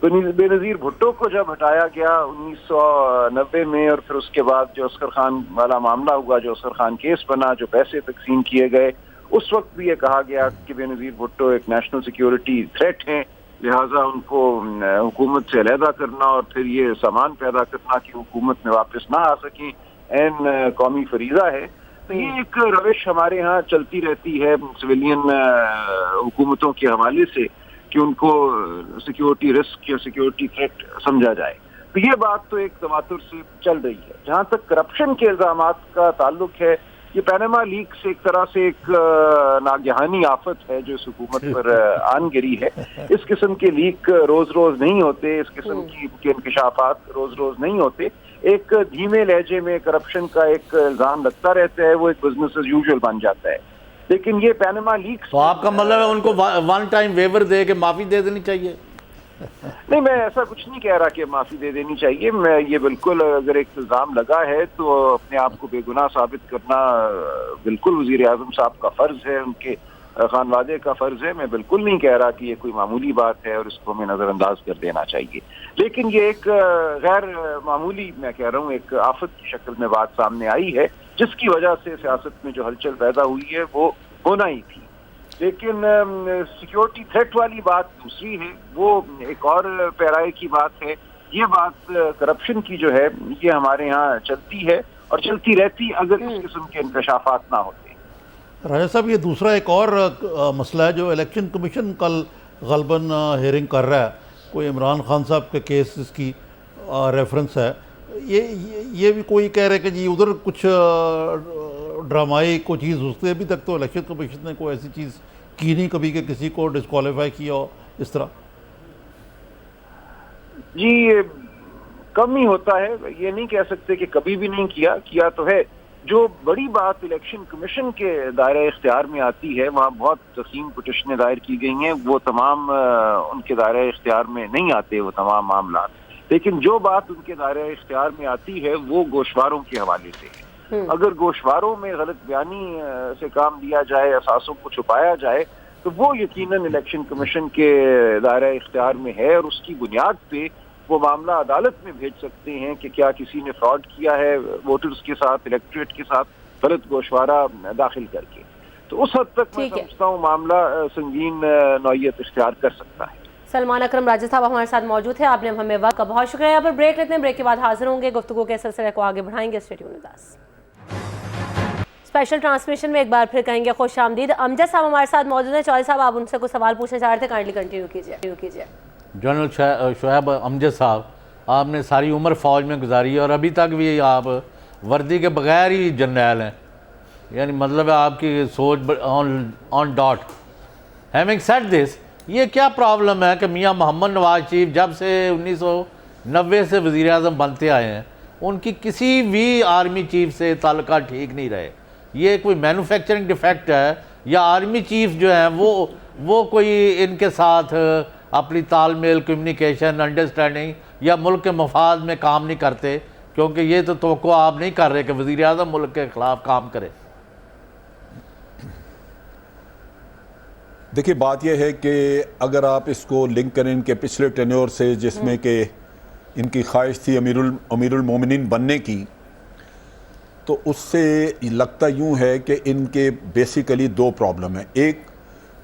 बेनज़ीर भुट्टो को जब हटाया गया 1990 में, और फिर उसके बाद जो असगर खान वाला मामला हुआ, जो असगर खान केस बना, जो पैसे तकसीम किए गए, उस वक्त भी ये कहा गया कि बेनज़ीर भुट्टो एक नेशनल सिक्योरिटी थ्रेट हैं, लिहाजा उनको हुकूमत से अलहदा करना और फिर ये सामान पैदा करना कि हुकूमत में वापस ना आ सकें एन कौमी फरीज़ा है। तो ये एक रविश हमारे यहाँ चलती रहती है सिविलियन हुकूमतों के हवाले से कि उनको सिक्योरिटी रिस्क या सिक्योरिटी थ्रेट समझा जाए। तो ये बात तो एक तवातुर से चल रही है। जहाँ तक करप्शन के इल्जामात का ताल्लुक है, ये पैनामा लीक्स एक तरह से एक नागहानी आफत है जो इस हुकूमत पर आन गिरी है। इस किस्म के लीक रोज रोज नहीं होते, इस किस्म के इंकशाफात रोज रोज नहीं होते। एक धीमे लहजे में करप्शन का एक इल्जाम लगता रहता है, वो एक बिजनेस एज यूजुअल बन जाता है। लेकिन ये पैनामा लीक्स, तो आपका मतलब है उनको वन टाइम वेवर दे के माफी दे देनी चाहिए? नहीं, मैं ऐसा कुछ नहीं कह रहा कि माफी दे देनी चाहिए। मैं ये बिल्कुल, अगर एक इल्जाम लगा है तो अपने आप को बेगुनाह साबित करना बिल्कुल वजीर आजम साहब का फर्ज है, उनके खानवादे का फर्ज है। मैं बिल्कुल नहीं कह रहा कि ये कोई मामूली बात है और इसको हमें नजरअंदाज कर देना चाहिए। लेकिन ये एक गैर मामूली, मैं कह रहा हूँ, एक आफत की शक्ल में बात सामने आई है, जिसकी वजह से सियासत में जो हलचल पैदा हुई है वो होना ही थी। लेकिन सिक्योरिटी थ्रेट वाली बात दूसरी है, वो एक और पैराए की बात है। ये बात करप्शन की जो है, ये हमारे यहाँ चलती है और चलती रहती अगर इस किस्म के इंकशाफात ना होते। राजा साहब, ये दूसरा एक और मसला है जो इलेक्शन कमीशन कल गलबन हेयरिंग कर रहा है, कोई इमरान खान साहब के केस की रेफरेंस है। ये भी कोई कह रहे हैं कि जी उधर कुछ ड्रामाई को चीज़ उससे अभी तक तो इलेक्शन कमीशन ने कोई ऐसी चीज़ की नहीं कभी कि किसी को डिस्क्वालीफाई किया हो इस तरह। जी कम ही होता है, ये नहीं कह सकते कि कभी भी नहीं किया तो है। जो बड़ी बात इलेक्शन कमीशन के दायरे इख्तियार में आती है, वहाँ बहुत तक़सीम पिटिशनें दायर की गई हैं, वो तमाम उनके दायरे इख्तियार में नहीं आते वो तमाम मामला। लेकिन जो बात उनके दायरे इख्तियार में आती है वो गोशवारों के हवाले से है। अगर गोशवारों में गलत बयानी से काम लिया जाए, असासों को छुपाया जाए, तो वो यकीनन इलेक्शन कमीशन के दायरे इख्तियार में है और उसकी बुनियाद पे वो मामला अदालत में भेज सकते हैं कि क्या किसी ने फ्रॉड किया है वोटर्स के साथ, इलेक्टोरेट के साथ गलत गोशवारा दाखिल करके। तो उस हद तक मैं समझता हूँ मामला संगीन नौयत इख्तियार कर सकता है। सलमान अकरम राजा साहब हमारे साथ मौजूद है, आपने हमें वक्त का बहुत शुक्रिया। यहाँ पर ब्रेक लेते हैं, ब्रेक के बाद हाजिर होंगे, गुफ्तगू के सिलसिले को आगे बढ़ाएंगे। Stay tuned with us. Special transmission में एक बार फिर कहेंगे खुश आमदीद। अमजद साहब हमारे साथ मौजूद हैं। चौधरी साहब, आप उनसे कुछ सवाल पूछना चाह रहे थे, काइंडली कंटिन्यू कीजिए। जनरल शुएब अमजद साहब, आपने सारी उम्र फ़ौज में गुजारी है और अभी तक भी आप वर्दी के बगैर ही जर्नैल हैं, यानी मतलब है आपकी सोच on dot. Having said this, ये क्या प्रॉब्लम है कि मियां मोहम्मद नवाज शरीफ जब से 1990 से वज़ीर आज़म बनते आए हैं, उनकी किसी भी आर्मी चीफ से ताल्लुकात ठीक नहीं रहे? ये कोई मैन्युफैक्चरिंग डिफेक्ट है या आर्मी चीफ जो है वो कोई इनके साथ अपनी तालमेल, कम्युनिकेशन, अंडरस्टैंडिंग या मुल्क के मफाद में काम नहीं करते? क्योंकि ये तो तवक्को आप नहीं कर रहे कि वज़ीर आज़म मुल्क के ख़िलाफ़ काम करे। देखिए, बात यह है कि अगर आप इसको लिंक करें इनके पिछले टेन्योर से, जिसमें कि इनकी ख्वाहिश थी अमीरुल मोमिनीन बनने की, तो उससे लगता यूँ है कि इनके बेसिकली दो प्रॉब्लम है। एक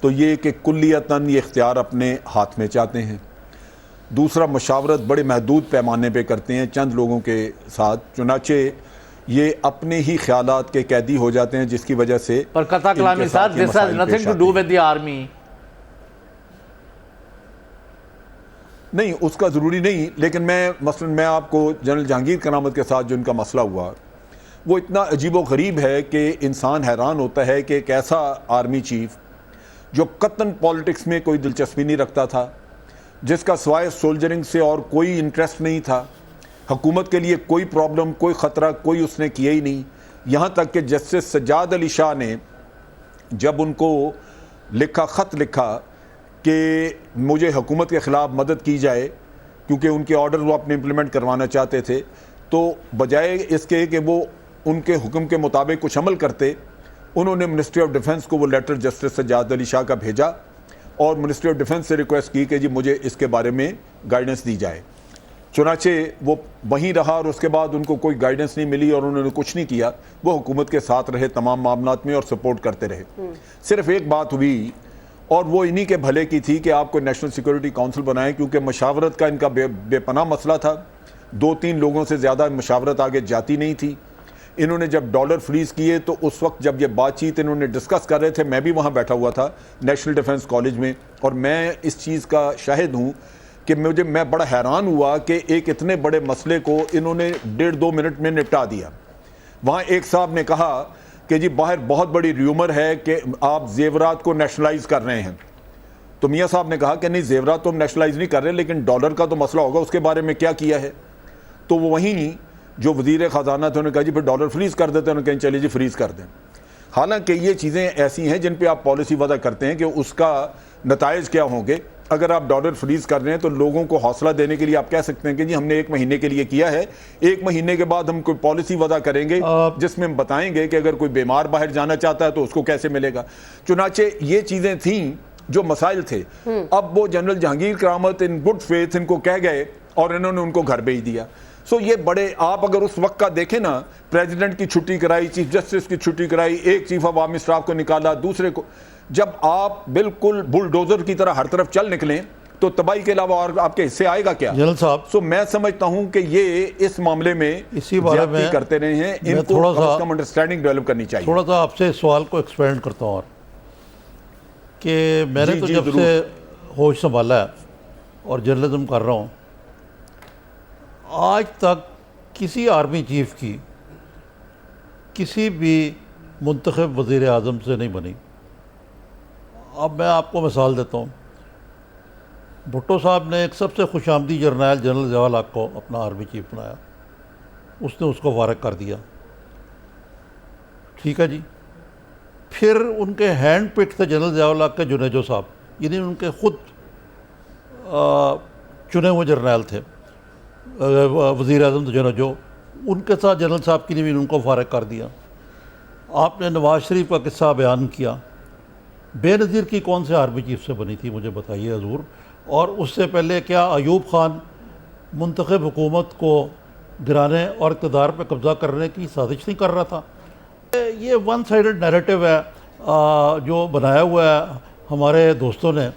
तो ये कि कुल्लियतन ये इख्तियार अपने हाथ में चाहते हैं, दूसरा मशावरत बड़े महदूद पैमाने पे करते हैं चंद लोगों के साथ, चुनाचे ये अपने ही ख्यालात के कैदी हो जाते हैं, जिसकी वजह से पर कथा कलामी साहब, this has nothing to do with the army. नहीं, उसका ज़रूरी नहीं, लेकिन मैं आपको जनरल जहांगीर करामत के साथ जो इनका मसला हुआ, वो इतना अजीब व गरीब है कि इंसान हैरान होता है कि एक ऐसा आर्मी चीफ जो कतन पॉलिटिक्स में कोई दिलचस्पी नहीं रखता था, जिसका सिवाय सोल्जरिंग से और कोई इंटरेस्ट नहीं था, हुकूमत के लिए कोई प्रॉब्लम, कोई ख़तरा, कोई उसने किया ही नहीं। यहाँ तक कि जस्टिस सज्जाद अली शाह ने जब उनको ख़त लिखा कि मुझे हुकूमत के ख़िलाफ़ मदद की जाए क्योंकि उनके ऑर्डर वो अपने इम्प्लीमेंट करवाना चाहते थे, तो बजाय इसके कि वो उनके हुक्म के मुताबिक कुछ अमल करते, उन्होंने मिनिस्ट्री ऑफ डिफेंस को वो लेटर जस्टिस सज्जाद अली शाह का भेजा और मिनिस्ट्री ऑफ डिफेंस से रिक्वेस्ट की कि जी मुझे इसके बारे में गाइडेंस दी जाए। चुनाचे वो वहीं रहा और उसके बाद उनको कोई गाइडेंस नहीं मिली और उन्होंने कुछ नहीं किया। वो हुकूमत के साथ रहे तमाम मामलात में और सपोर्ट करते रहे। सिर्फ एक बात हुई और वो इन्हीं के भले की थी कि आपको नेशनल सिक्योरिटी काउंसिल बनाए, क्योंकि मशावरत का इनका बेपनाह मसला था। 2-3 लोगों से ज़्यादा मशावरत आगे जाती नहीं थी। इन्होंने जब डॉलर फ्रीज़ किए तो उस वक्त जब ये बातचीत इन्होंने डिस्कस कर रहे थे, मैं भी वहाँ बैठा हुआ था नेशनल डिफेंस कॉलेज में, और मैं इस चीज़ का शाहिद हूँ कि मैं बड़ा हैरान हुआ कि एक इतने बड़े मसले को इन्होंने 1.5-2 मिनट में निपटा दिया। वहाँ एक साहब ने कहा कि जी बाहर बहुत बड़ी र्यूमर है कि आप जेवरात को नेशनलाइज कर रहे हैं। तो मियाँ साहब ने कहा कि नहीं, जेवरात तो हम नेशनलाइज नहीं कर रहे, लेकिन डॉलर का तो मसला होगा, उसके बारे में क्या किया है। तो वो वहीं जो वज़ीर ख़जाना थे उन्होंने कहा जी फिर डॉलर फ्रीज़ कर देते हैं। उन्होंने कहा चलिए जी फ्रीज़ कर दें। हालांकि ये चीज़ें ऐसी हैं जिन पे आप पॉलिसी वज़ा करते हैं कि उसका नताइज क्या होंगे। अगर आप डॉलर फ्रीज़ कर रहे हैं तो लोगों को हौसला देने के लिए आप कह सकते हैं कि जी हमने 1 महीने के लिए किया है, 1 महीने के बाद हम कोई पॉलिसी वज़ा करेंगे जिसमें हम बताएंगे कि अगर कोई बीमार बाहर जाना चाहता है तो उसको कैसे मिलेगा। चुनाचे ये चीज़ें थीं जो मसाइल थे। अब वो जनरल जहांगीर करामत इन गुड फेथ इनको कह गए और इन्होंने उनको घर भेज दिया। सो ये बड़े, आप अगर उस वक्त का देखें ना, प्रेसिडेंट की छुट्टी कराई, चीफ जस्टिस की छुट्टी कराई, एक चीफ ऑफ आर्मी स्टाफ को निकाला, दूसरे को, जब आप बिल्कुल बुलडोजर की तरह हर तरफ चल निकलें तो तबाही के अलावा और आपके हिस्से आएगा क्या? जनरल साहब, सो मैं समझता हूं कि ये इस मामले में इसी बारे में करते रहे हैं, इनको थोड़ा सा अंडरस्टैंडिंग डेवलप करनी चाहिए। थोड़ा सा आपसे सवाल को एक्सपेंड करता हूँ और कि मैंने तो जब से होश संभाला है और जर्नलिज्म कर रहा हूँ, आज तक किसी आर्मी चीफ की किसी भी मुंतखब वज़ीर आज़म से नहीं बनी। अब मैं आपको मिसाल देता हूँ। भुट्टो साहब ने एक सबसे खुशामदी जर्नैल जनरल ज़िया हक को अपना आर्मी चीफ बनाया, उसने उसको फारग कर दिया, ठीक है जी। फिर उनके हैंड पिक थे जनरल ज़िया हक के जुनेजो साहब, यानी उनके ख़ुद चुने हुए जर्नैल थे, वज़ीर आज़म जुनेजो, उनके साथ जनरल साहब की ने भी उनको फारग कर दिया। आपने नवाज शरीफ का किस्सा बयान किया, बेनज़ीर की कौन से आर्मी चीफ से बनी थी मुझे बताइए हजूर। और उससे पहले क्या अयूब खान मुंतखब हुकूमत को गिराने और इक़्तिदार पर कब्ज़ा करने की साजिश नहीं कर रहा था? ये वन साइडेड नैरेटिव है जो बनाया हुआ है हमारे दोस्तों ने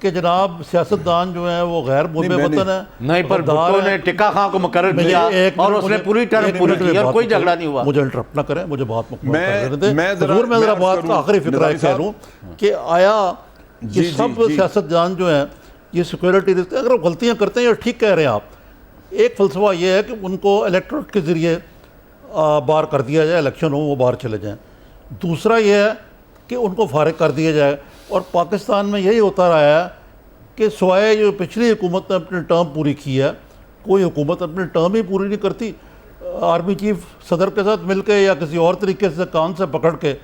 कि जनाब सियासतदान जो है वो गैर मुल्क वतन है। नहीं, पर भुट्टो ने टिक्का खां को मुकर्रर किया और उसने पूरी टर्म पूरी की और कोई झगड़ा नहीं हुआ। मुझे इंटरप्ट ना करें, मुझे बात मुकम्मल करने दें। मैं ज़रा बात का आखिरी फिक्रा कह लूँ कि आया ये सब सियासतदान जो हैं ये सिक्योरिटी रिस्क, अगर गलतियाँ करते हैं, ठीक कह रहे हैं आप, एक फ़लसफ़ा ये है कि उनको इलेक्टोरेट के ज़रिए बाहर कर दिया जाए, इलेक्शन हो वो बाहर चले जाएँ। दूसरा ये है कि उनको फारिग कर दिया जाए। और पाकिस्तान में यही होता रहा है कि सिवाय जो पिछली हुकूमत ने अपनी टर्म पूरी की है, कोई हुकूमत अपनी टर्म ही पूरी नहीं करती। आर्मी चीफ सदर के साथ मिलकर या किसी और तरीके से कान से पकड़ के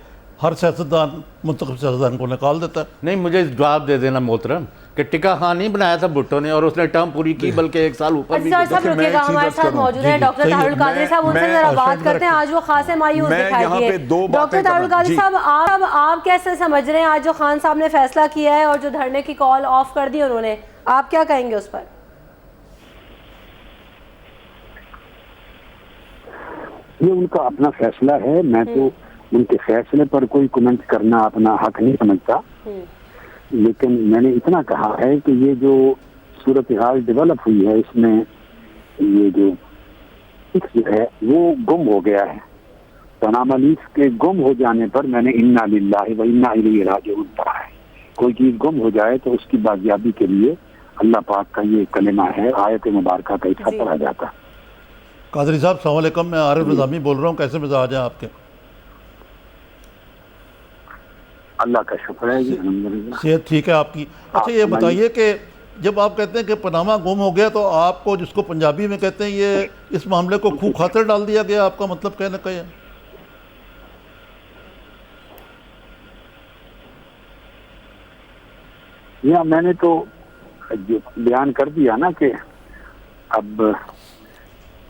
हर सियासतदान मुंतखब सियासतदान को निकाल देता है। नहीं, मुझे जवाब दे देना मोहतरम कि टिक्का खां नहीं बनाया था भुट्टो ने और उसने टर्म पूरी की, बल्कि 1 साल ऊपर भी। सब रुकिएगा, हमारे साथ मौजूद है डॉक्टर तारुल कादरी साहब, उनसे जरा बात करते हैं। आज वो खासे मायूस दिखाई दिए। डॉक्टर तारुल कादरी साहब, आप कैसे समझ रहे हैं आज जो खान साहब ने फैसला किया है और जो धरने की कॉल ऑफ कर दी उन्होंने, आप क्या कहेंगे उस पर? ये उनका अपना फैसला है, मैं तो उनके फैसले पर कोई कमेंट करना अपना हक नहीं समझता। लेकिन मैंने इतना कहा है कि ये जो सूरत हाल डेवलप हुई है, इसमें ये जो है वो गुम हो गया है। तनाम अलीफ के गुम हो जाने पर मैंने इन्ना लिल्लाहि व इन्ना इलैहि राजिऊन पढ़ा है। कोई चीज़ गुम हो जाए तो उसकी बाजियाबी के लिए अल्लाह पाक का ये कलिमा है, आयत मुबारका का हिस्सा पढ़ा जाता। कादरी साहब अस्सलाम वालेकुम, मैं आरिफ निज़ामी बोल रहा हूँ, कैसे मिजाज हैं आपके? अल्लाह का शुक्र है जी, अल्हम्दुलिल्लाह। सेहत ठीक है आपकी? अच्छा ये बताइए कि जब आप कहते हैं कि पनामा गुम हो गया, तो आपको जिसको पंजाबी में कहते हैं ये इस मामले को खूब खातर डाल दिया गया, आपका मतलब कहने का है? या मैंने तो जो बयान कर दिया ना कि अब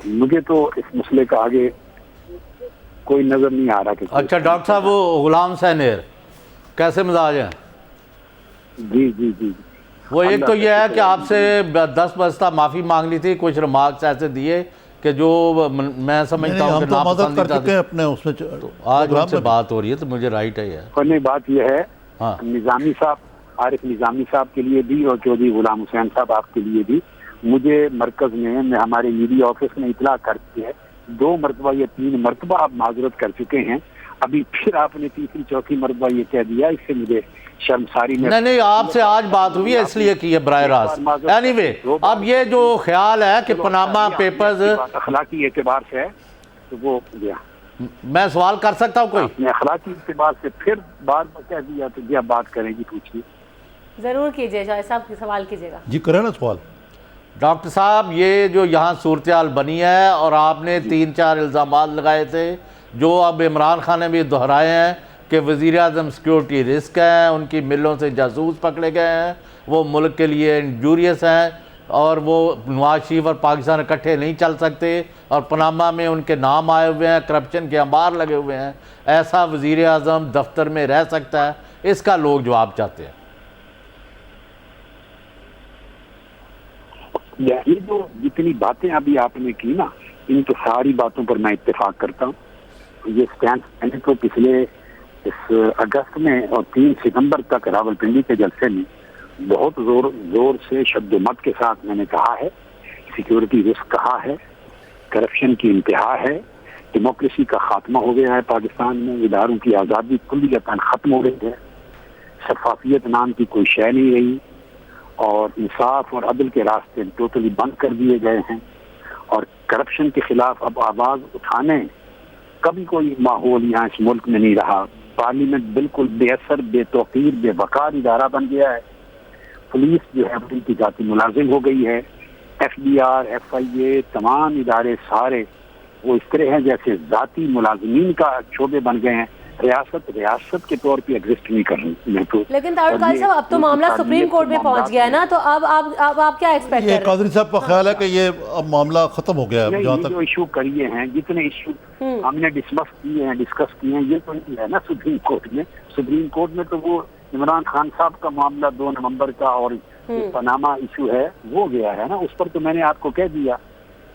मुझे तो इस मसले का आगे कोई नजर नहीं आ रहा कि अच्छा डॉक्टर साहब, वो गुलाम सैनेर कैसे मिजाज हैं? जी जी जी वो एक तो ये है कि आपसे 10 बस्ता माफ़ी मांग ली थी, कुछ रिमार्क्स ऐसे दिए कि जो मैं समझता हूँ हम कि तो मदद कर नापसंदीदा चुके थे। हैं अपने उसमें तो आज प्रोग्राम उनसे में। बात हो रही है तो मुझे राइट है यार। और बात यह है, हाँ। निज़ामी साहब, आरिफ निज़ामी साहब के लिए भी और चौधरी गुलाम हुसैन साहब आपके लिए भी, मुझे मरकज में, मैं हमारे मीडिया ऑफिस में इतला करती है 2 मरतबा या 3 मरतबा आप माजरत कर चुके हैं, अभी फिर आपने तीसरी चौथी मरतबा ये कह दिया, इससे मुझे शर्मसारी में। नहीं आपसे आज बात हुई है इसलिए की है बराह रास्त। एनीवे, अब ये जो ख्याल है कि पनामा पेपर्स अखलाकी एतबार से है तो वो गया, मैं सवाल कर सकता हूँ कोई? आपने अखलाकी एतबार से फिर बार बार कह दिया तो क्या बात करेंगी, पूछिए। जरूर कीजिए शाह साहब, सवाल कीजिएगा। जी करें ना सवाल। डॉक्टर साहब, ये जो यहाँ सूरत हाल बनी है और आपने 3-4 इल्ज़ामात लगाए थे जो अब इमरान खान ने भी दोहराए हैं कि वज़ीर आज़म सिक्योरिटी रिस्क हैं, उनकी मिलों से जासूस पकड़े गए हैं, वो मुल्क के लिए इंजूरियस हैं और वो नवाज शरीफ और पाकिस्तान इकट्ठे नहीं चल सकते और पनामा में उनके नाम आए हुए हैं, करप्शन के अंबार लगे हुए हैं, ऐसा वज़ीर आज़म दफ्तर में रह सकता है? इसका लोग जवाब चाहते हैं। ये जो जितनी बातें अभी आपने की ना, इन तो सारी बातों पर मैं इत्तेफाक करता हूँ। ये स्टैंड मैंने तो पिछले इस अगस्त में और 3 सितंबर तक रावलपिंडी के जलसे में बहुत जोर से शब्द-ओ-मत के साथ मैंने कहा है, सिक्योरिटी रिस्क कहा है, करप्शन की इंतहा है, डेमोक्रेसी का खात्मा हो गया है पाकिस्तान में, इदारों की आज़ादी कुल्लियतन ख़त्म हो गई है, शफाफियत नाम की कोई शय नहीं रही और इंसाफ और अदल के रास्ते टोटली बंद कर दिए गए हैं और करप्शन के खिलाफ अब आवाज़ उठाने कभी कोई माहौल यहाँ इस मुल्क में नहीं रहा। पार्लियामेंट बिल्कुल बेअसर, बेतौकीर, बेवकार इदारा बन गया है। पुलिस जो है उनकी जाती मुलाजिम हो गई है। FBR, FIA, तमाम इदारे सारे वो इस तरह हैं जैसे जाती मुलाजिमीन का शोबे बन गए हैं। रियासत के तौर पे एग्जिस्ट नहीं कर रही। मैं तो लेकिन तारुल कादरी साहब, अब तो मामला सुप्रीम कोर्ट में पहुंच गया है ना, तो अब आप क्या एक्सपेक्ट कर ये रहे हैं? कादरी साहब का ख्याल है कि ये अब मामला खत्म हो गया है? जहाँ ये जो तक इशू करिए हैं, जितने इशू हमने डिस्कस किए हैं, ये तो नहीं है ना सुप्रीम कोर्ट में। सुप्रीम कोर्ट में तो वो इमरान खान साहब का मामला 2 नवंबर का और पनामा इशू है वो गया है ना, उस पर तो मैंने आपको कह दिया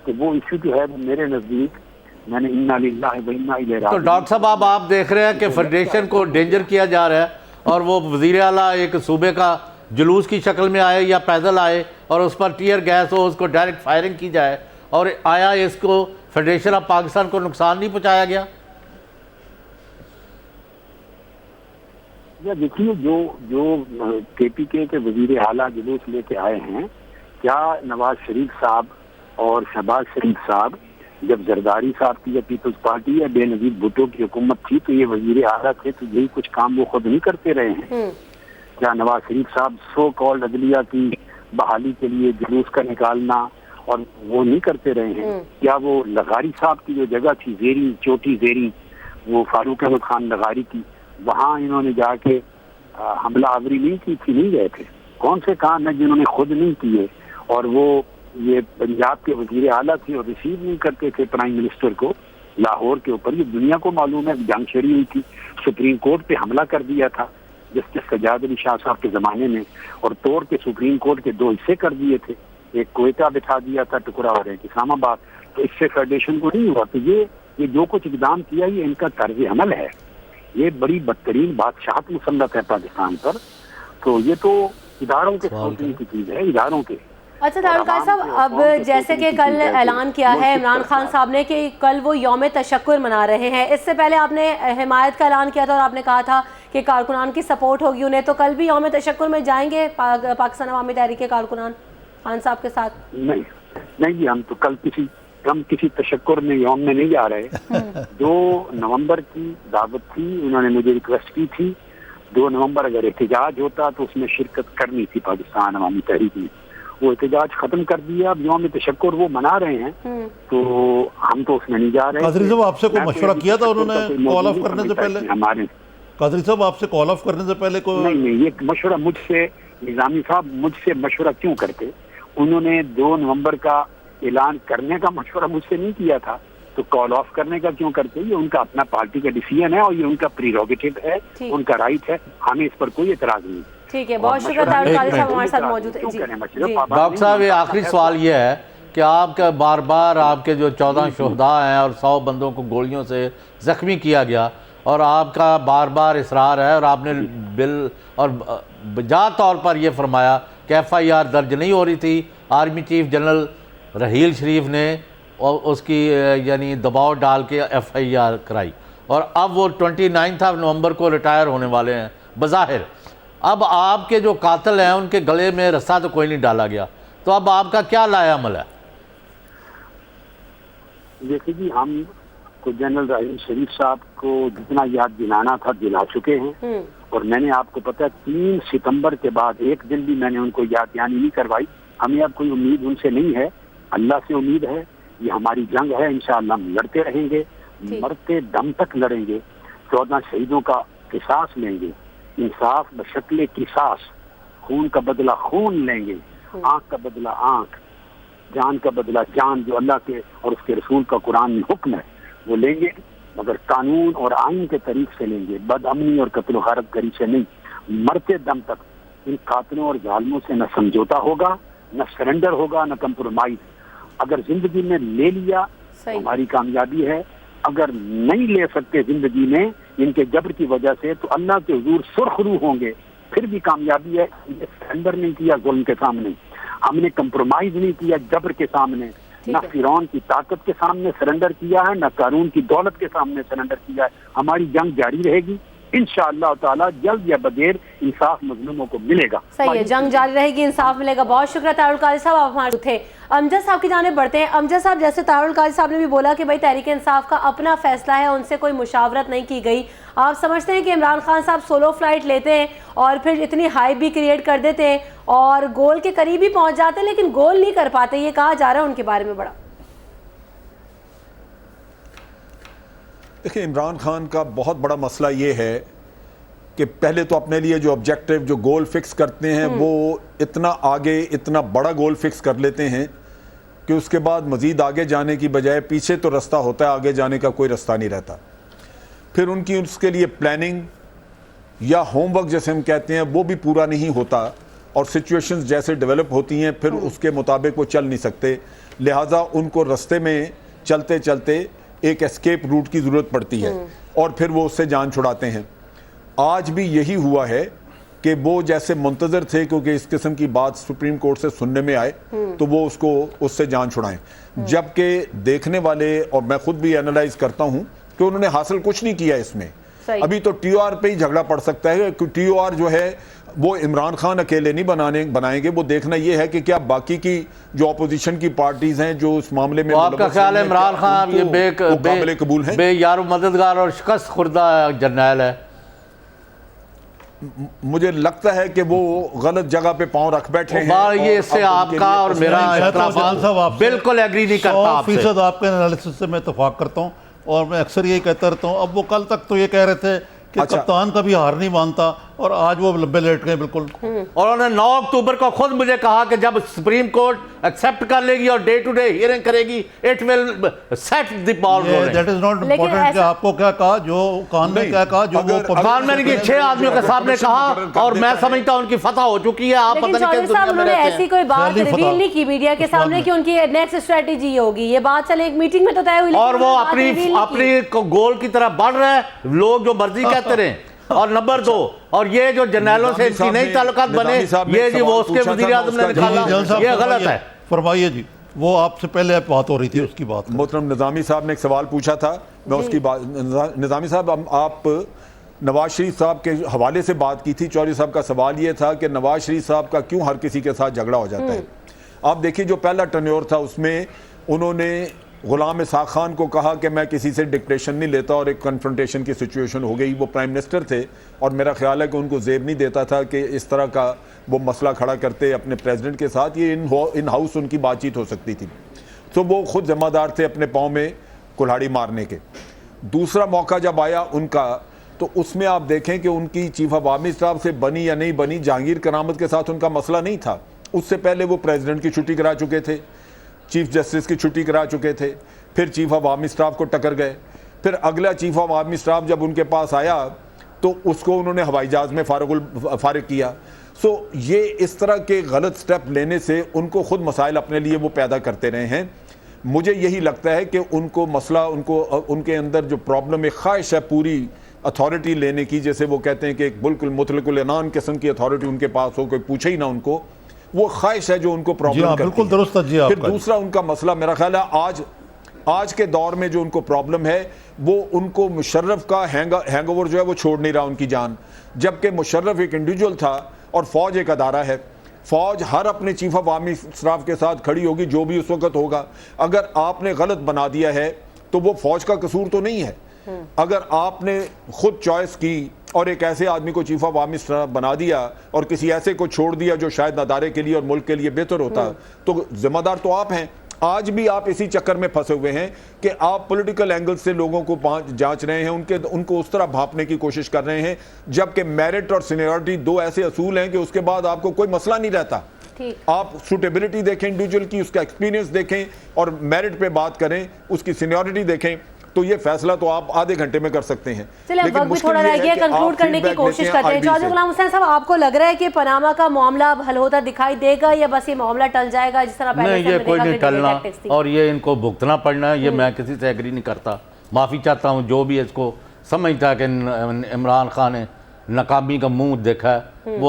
कि वो इशू जो है वो मेरे नजदीक, मैंने इन्ना लिल्लाहि व इन्ना इलैहि तो राजिऊन। डॉक्टर साहब, आप देख रहे हैं कि फेडरेशन को डेंजर किया जा रहा है और वो वज़ीर आला एक सूबे का जुलूस की शक्ल में आए या पैदल आए और उस पर टीयर गैस हो, उसको डायरेक्ट फायरिंग की जाए और आया इसको फेडरेशन ऑफ पाकिस्तान को नुकसान नहीं पहुंचाया गया? या देखिए, जो KPK के वजीर आला जुलूस लेके आए हैं, क्या नवाज शरीफ साहब और शहबाज शरीफ साहब, जब जरदारी साहब की या पीपल्स पार्टी या बेनजीर भुट्टो की हुकूमत थी तो ये वजीर आला थे, तो यही कुछ काम वो खुद नहीं करते रहे हैं? क्या नवाज शरीफ साहब सो कॉल्ड अदलिया की बहाली के लिए जुलूस का निकालना और वो नहीं करते रहे हैं? क्या वो लगारी साहब की जो जगह थी, जेरी चोटी जेरी, वो फारूक अहमद खान लगारी की, वहाँ इन्होंने जाके हमला आवरी नहीं की थी? नहीं गए थे? कौन से काम है जिन्होंने खुद नहीं किए? और वो ये पंजाब के वजीर आला थे और रिसीव नहीं करते थे प्राइम मिनिस्टर को लाहौर के ऊपर। ये दुनिया को मालूम है, जंग छड़ी हुई थी, सुप्रीम कोर्ट पे हमला कर दिया था जस्टिस सजाद अली शाह साहब के ज़माने में और तोड़ के सुप्रीम कोर्ट के 2 हिस्से कर दिए थे, एक कोयटा बिठा दिया था टुकड़ा और एक इस्लामाबाद। तो इससे फेडरेशन को नहीं हुआ। तो ये जो कुछ इकदाम किया ये इनका तर्ज अमल है, ये बड़ी बदतरीन बादशाहत मुसल्लत है पाकिस्तान पर। तो ये तो इदारों के सोचने की चीज़ है, इदारों के। अच्छा तारुल कादरी साहब, अब जैसे कि कल ऐलान किया है इमरान खान साहब ने कि कल वो यौम तशक्कुर मना रहे हैं, इससे पहले आपने हिमायत का ऐलान किया था और आपने कहा था कि कारकुनान की सपोर्ट होगी उन्हें, तो कल भी यौम तशक्कुर में जाएंगे पाकिस्तान अवामी तहरीक के कारकुनान खान साहब के साथ? नहीं जी, हम तो कल किसी तशक्कुर में यौम में नहीं जा रहे। 2 नवंबर की दावत थी, उन्होंने मुझे रिक्वेस्ट की थी 2 नवंबर अगर एहतजाज होता तो उसमें शिरकत करनी थी पाकिस्तान अवामी तहरीक में। वो एहतजाज खत्म कर दिया, अब यौम तशक्कुर वो मना रहे हैं, तो हम तो उसमें नहीं जा रहे। कादरी साहब आपसे कोई मशवरा किया था उन्होंने कॉल ऑफ करने से पहले? हमारे कादरी साहब आपसे कॉल ऑफ करने से पहले कोई? नहीं, ये मशवरा मुझसे, निजामी साहब मुझसे मशवरा क्यों करते? उन्होंने 2 नवंबर का ऐलान करने का मशवरा मुझसे नहीं किया था, तो कॉल ऑफ करने का क्यों करते? ये उनका अपना पार्टी का डिसीजन है और ये उनका प्रीरोगेटिव है, उनका राइट है, हमें इस पर कोई एतराज नहीं। ठीक है, बहुत शुक्रिया तारुल कादरी साहब हमारे साथ मौजूद है। जी डॉक्टर साहब, ये आखिरी सवाल ये है कि आपका बार बार आपके जो 14 शहदा हैं और 100 बंदों को गोलियों से जख्मी किया गया, और आपका बार बार इसरार है और आपने बिल और बजा तौर पर यह फरमाया कि FIR दर्ज नहीं हो रही थी, आर्मी चीफ जनरल रहील शरीफ ने और उसकी यानी दबाव डाल के FIR कराई, और अब वो 29 नवंबर को रिटायर होने वाले हैं बज़ाहिर। अब आपके जो कातिल हैं उनके गले में रस्सा तो कोई नहीं डाला गया, तो अब आपका क्या लाया अमल है? देखिए जी, हम को जनरल रहील शरीफ साहब को जितना याद दिलाना था दिला चुके हैं, और मैंने आपको पता 3 सितंबर के बाद एक दिन भी मैंने उनको याद दहानी नहीं करवाई। हमें अब कोई उम्मीद उनसे नहीं है, अल्लाह से उम्मीद है। ये हमारी जंग है, इंशाअल्लाह हम लड़ते रहेंगे, मरते दम तक लड़ेंगे, 14 शहीदों का किसास लेंगे, इंसाफ बशक्ले किसास, खून का बदला खून लेंगे, आंख का बदला आंख, जान का बदला जान, जो अल्लाह के और उसके रसूल का कुरान में हुक्म है वो लेंगे, मगर कानून और आइन के तरीके से लेंगे, बदअमनी और कत्ल गारत गरी से नहीं। मरते दम तक इन कातिलों और जालिमों से न समझौता होगा, न सरेंडर होगा, न कंप्रोमाइज। अगर जिंदगी में ले लिया तो हमारी कामयाबी है, अगर नहीं ले सकते जिंदगी में इनके जबर की वजह से, तो अल्लाह के हुजूर सुरखरू होंगे, फिर भी कामयाबी है। हमने सरेंडर नहीं किया जुल्म के सामने, हमने कंप्रोमाइज नहीं किया जबर के सामने, न फिरौन की ताकत के सामने सरेंडर किया है, न कानून की दौलत के सामने सरेंडर किया है। हमारी जंग जारी रहेगी, इंशाअल्लाह ताला जल्द या बदेर इंसाफ मजलूमों को मिलेगा। सही है, जंग जारी रहेगी, इंसाफ मिलेगा। बहुत शुक्रिया तारुल कादरी साहब, आप हमारे थे। अमजद साहब की जाने बढ़ते हैं। अमजद साहब, जैसे तारुल कादरी साहब ने भी बोला कि भाई तहरीक इंसाफ का अपना फैसला है, उनसे कोई मुशावरत नहीं की गई, आप समझते हैं कि इमरान खान साहब सोलो फ्लाइट लेते हैं और फिर इतनी हाइप भी क्रिएट कर देते हैं और गोल के करीब ही पहुंच जाते हैं, लेकिन गोल नहीं कर पाते, ये कहा जा रहा है उनके बारे में? बड़ा देखिए, इमरान खान का बहुत बड़ा मसला ये है कि पहले तो अपने लिए जो ऑब्जेक्टिव, जो गोल फिक्स करते हैं, वो इतना आगे, इतना बड़ा गोल फिक्स कर लेते हैं कि उसके बाद मज़ीद आगे जाने की बजाय पीछे तो रास्ता होता है, आगे जाने का कोई रास्ता नहीं रहता। फिर उनकी उसके लिए प्लानिंग या होमवर्क जैसे हम कहते हैं वो भी पूरा नहीं होता, और सिचुएशंस जैसे डेवलप होती हैं फिर उसके मुताबिक वो चल नहीं सकते, लिहाजा उनको रास्ते में चलते चलते एक एस्केप रूट की ज़रूरत पड़ती है और फिर वो उससे जान छुड़ाते हैं। आज भी यही हुआ है कि वो जैसे मुंतज़र थे क्योंकि इस किस्म की बात सुप्रीम कोर्ट से सुनने में आए तो वो उसको उससे जान छुड़ाएं, जबकि देखने वाले और मैं खुद भी एनालाइज करता हूं कि उन्होंने हासिल कुछ नहीं किया इसमें। अभी तो TOR पे ही झगड़ा पड़ सकता है, क्योंकि TOR जो है वो इमरान खान अकेले नहीं बनाएंगे, वो देखना ये है कि क्या बाकी की जो अपोजिशन की पार्टीज हैं जो इस मामले में, आपका ख्याल है इमरान खान ये काबिल कबूल है, बेयार मददगार और शिकस्त खुर्दा जर्नैल है? मुझे लगता है कि वो गलत जगह पे पांव रख बैठे हैं। ये इससे आपका और मेरा बिल्कुल एग्री नहीं करता आपसे। 100% आपके एनालिसिस से मैं इत्तेफाक करता हूँ, और मैं अक्सर यही कहता रहता हूँ। अब वो कल तक तो ये कह रहे थे कि कप्तान कभी हार नहीं मानता, और आज वो लंबे लेट गए बिल्कुल। और उन्होंने 9 अक्टूबर को खुद मुझे कहा कि जब सुप्रीम कोर्ट एक्सेप्ट कर लेगी और डे टू डे हियरिंग करेगी, it will set the ball rolling. That is not important कि आपको क्या कहा, जो कान में क्या कहा, जो वो कान में नहीं, 6 आदमियों के सामने कहा, और मैं समझता हूं उनकी फतह हो चुकी है। आप पता नहीं किस उन्होंने ऐसी कोई बात रिवील नहीं की मीडिया के सामने कि उनकी नेक्स्ट स्ट्रेटेजी होगी, ये बात चले एक मीटिंग में तो तय हुई, और वो अपनी गोल की तरफ बढ़ रहे हैं, लोग जो मर्जी कहते रहे। और नंबर 2, और ये जो जर्नैलों से इनकी नई ताल्लुकात बने, ये जी वो उसके वज़ीर आज़म ने निकाला, ये गलत है। फरमाइए जी, वो आपसे पहले बात हो रही थी उसकी बात। मोहतरम निज़ामी साहब ने एक सवाल पूछा था, मैं उसकी बात, निज़ामी साहब आप नवाज शरीफ साहब के हवाले से बात की थी। चौधरी साहब का सवाल ये था कि नवाज शरीफ साहब का क्यों हर किसी के साथ झगड़ा हो जाता है। आप देखिए जो पहला टर्न्योर था उसमें उन्होंने गुलाम इसाक खान को कहा कि मैं किसी से डिक्टेशन नहीं लेता और एक कन्फ्रंटेशन की सिचुएशन हो गई। वो प्राइम मिनिस्टर थे और मेरा ख्याल है कि उनको जेब नहीं देता था कि इस तरह का वो मसला खड़ा करते अपने प्रेसिडेंट के साथ। ये इन हाउस उनकी बातचीत हो सकती थी, तो वो खुद जिम्मेदार थे अपने पाँव में कुल्हाड़ी मारने के। दूसरा मौका जब आया उनका, तो उसमें आप देखें कि उनकी चीफ ऑफ आर्मी स्टाफ से बनी या नहीं बनी, जहांगीर करामत के साथ उनका मसला नहीं था। उससे पहले वो प्रेसिडेंट की छुट्टी करा चुके थे, चीफ जस्टिस की छुट्टी करा चुके थे, फिर चीफ ऑफ आर्मी स्टाफ को टक्कर गए। फिर अगला चीफ ऑफ आर्मी स्टाफ जब उनके पास आया तो उसको उन्होंने हवाई जहाज में फारिग किया। सो ये इस तरह के गलत स्टेप लेने से उनको खुद मसाइल अपने लिए वो पैदा करते रहे हैं। मुझे यही लगता है कि उनको मसला, उनके अंदर जो प्रॉब्लम, एक ख्वाहिश है पूरी अथॉरिटी लेने की, जैसे वो कहते हैं कि एक बिल्कुल मुतलकुल इनान किस्म की अथॉरिटी उनके पास हो, कोई पूछे ही ना उनको, वो ख्वाहिश है जो उनको प्रॉब्लम करती है। बिल्कुल दुरुस्त है जी आपका। फिर दूसरा उनका मसला मेरा ख्याल है आज के दौर में जो उनको प्रॉब्लम है वो उनको मुशर्रफ का हैंगओवर जो है वो छोड़ नहीं रहा उनकी जान। जबकि मुशर्रफ एक इंडिविजुअल था और फौज एक अदारा है। फौज हर अपने चीफ ऑफ आर्मी स्टाफ के साथ खड़ी होगी जो भी उस वक्त होगा। अगर आपने गलत बना दिया है तो वो फौज का कसूर तो नहीं है। अगर आपने खुद चॉइस की और एक ऐसे आदमी को चीफ ऑफ आर्मी स्टाफ बना दिया और किसी ऐसे को छोड़ दिया जो शायद अदारे के लिए और मुल्क के लिए बेहतर होता, तो जिम्मेदार तो आप हैं। आज भी आप इसी चक्कर में फंसे हुए हैं कि आप पॉलिटिकल एंगल से लोगों को जांच रहे हैं, उनको उस तरह भांपने की कोशिश कर रहे हैं, जबकि मेरिट और सीनियरिटी दो ऐसे असूल हैं कि उसके बाद आपको कोई मसला नहीं रहता। आप सूटेबिलिटी देखें इंडिविजुअल की, उसका एक्सपीरियंस देखें और मेरिट पे बात करें, उसकी सीनियरिटी देखें, तो ये फैसला तो आप आधे घंटे में कर सकते हैं। चलिए वक्त भी थोड़ा रह गया, कंक्लूड करने की कोशिश करते हैं। चौधरी गुलाम हुसैन साहब, आपको लग रहा है कि पनामा का मामला अब हल होता दिखाई देगा या बस ये मामला टल जाएगा जिस तरह पहले नहीं, ये कोई नहीं टलना और ये इनको भुगतना पड़ना है। ये मैं किसी से एग्री नहीं करता। माफ़ी चाहता हूँ जो भी इसको समझता है कि इमरान खान ने नाकामी का मुंह देखा है, वो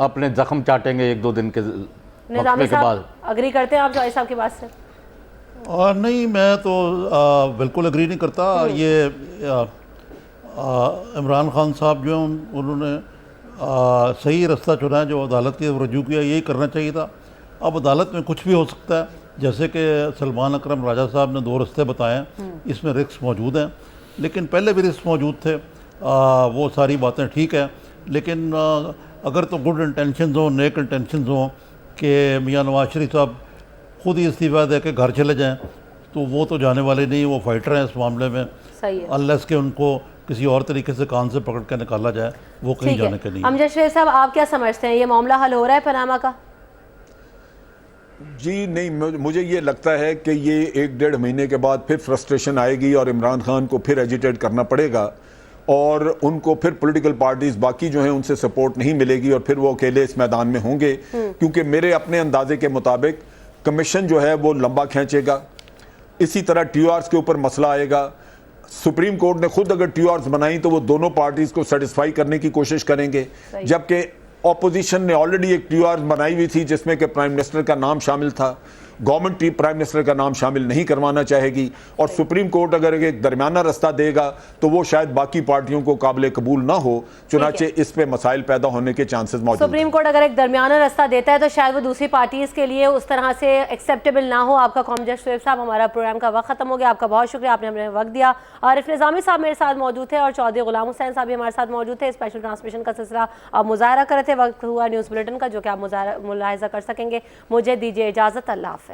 अपने जख्म चाटेंगे एक दो दिन के बाद। अग्री करते हैं आप चौधरी साहब की बात से? नहीं, मैं तो बिल्कुल एग्री नहीं करता। ये इमरान खान साहब जो हैं उन्होंने सही रास्ता चुना है, जो अदालत की रजू किया, यही करना चाहिए था। अब अदालत में कुछ भी हो सकता है, जैसे कि सलमान अकरम राजा साहब ने दो रास्ते बताए हैं, इसमें रिस्क मौजूद हैं, लेकिन पहले भी रिस्क मौजूद थे। वो सारी बातें ठीक है, लेकिन अगर तो गुड इंटेंशंस हों, नेक इंटेंशंस हों कि मियां नवाज शरीफ साहब खुद ही इस्तीफा दे के घर चले जाएं, तो वो तो जाने वाले नहीं। वो फाइटर हैं इस मामले में, अनलेस के उनको किसी और तरीके से कान से पकड़ के निकाला जाए, वो कहीं जाने के नहीं। अमजद शेर साहब, आप क्या समझते हैं, ये मामला हल हो रहा है पनामा का? जी नहीं, मुझे ये लगता है कि ये 1-1.5 महीने के बाद फिर फ्रस्ट्रेशन आएगी और इमरान खान को फिर एजिटेट करना पड़ेगा और उनको फिर पॉलिटिकल पार्टीज बाकी जो हैं उनसे सपोर्ट नहीं मिलेगी और फिर वो अकेले इस मैदान में होंगे। क्योंकि मेरे अपने अंदाजे के मुताबिक कमीशन जो है वो लंबा खींचेगा। इसी तरह टीआरस के ऊपर मसला आएगा। सुप्रीम कोर्ट ने खुद अगर टीआरस बनाई तो वो दोनों पार्टीज को सेटिस्फाई करने की कोशिश करेंगे, जबकि ऑपोजिशन ने ऑलरेडी एक टीआरस बनाई हुई थी जिसमें कि प्राइम मिनिस्टर का नाम शामिल था। गवर्नमेंट प्राइम मिनिस्टर का नाम शामिल नहीं करवाना चाहेगी और सुप्रीम कोर्ट अगर एक दरमियाना रास्ता देगा तो वो शायद बाकी पार्टियों को काबिल कबूल ना हो, चुनाचे इस पे मसाइल पैदा होने के चांसेस मौजूद। सुप्रीम कोर्ट अगर एक दरमियाना रास्ता देता है तो शायद वो दूसरी पार्टीज के लिए उस तरह से एक्सेप्टेबल ना हो। आपका कॉमेंट शेर साहब, हमारा प्रोग्राम का वक्त खत्म हो गया। आपका बहुत शुक्रिया, आपने हमें वक्त दिया। आरिफ निज़ामी साहब मेरे साथ मौजूद थे और चौधरी गुलाम हुसैन साहब भी हमारे साथ मौजूद थे। स्पेशल ट्रांसमिशन का सिलसिला आप मुजाहरा कर रहे थे, वक्त हुआ न्यूज़ बुलेटिन का जो कि आप मुलाहिजा कर सकेंगे। मुझे दीजिए इजाज़त, अल्लाह हाफ़िज़।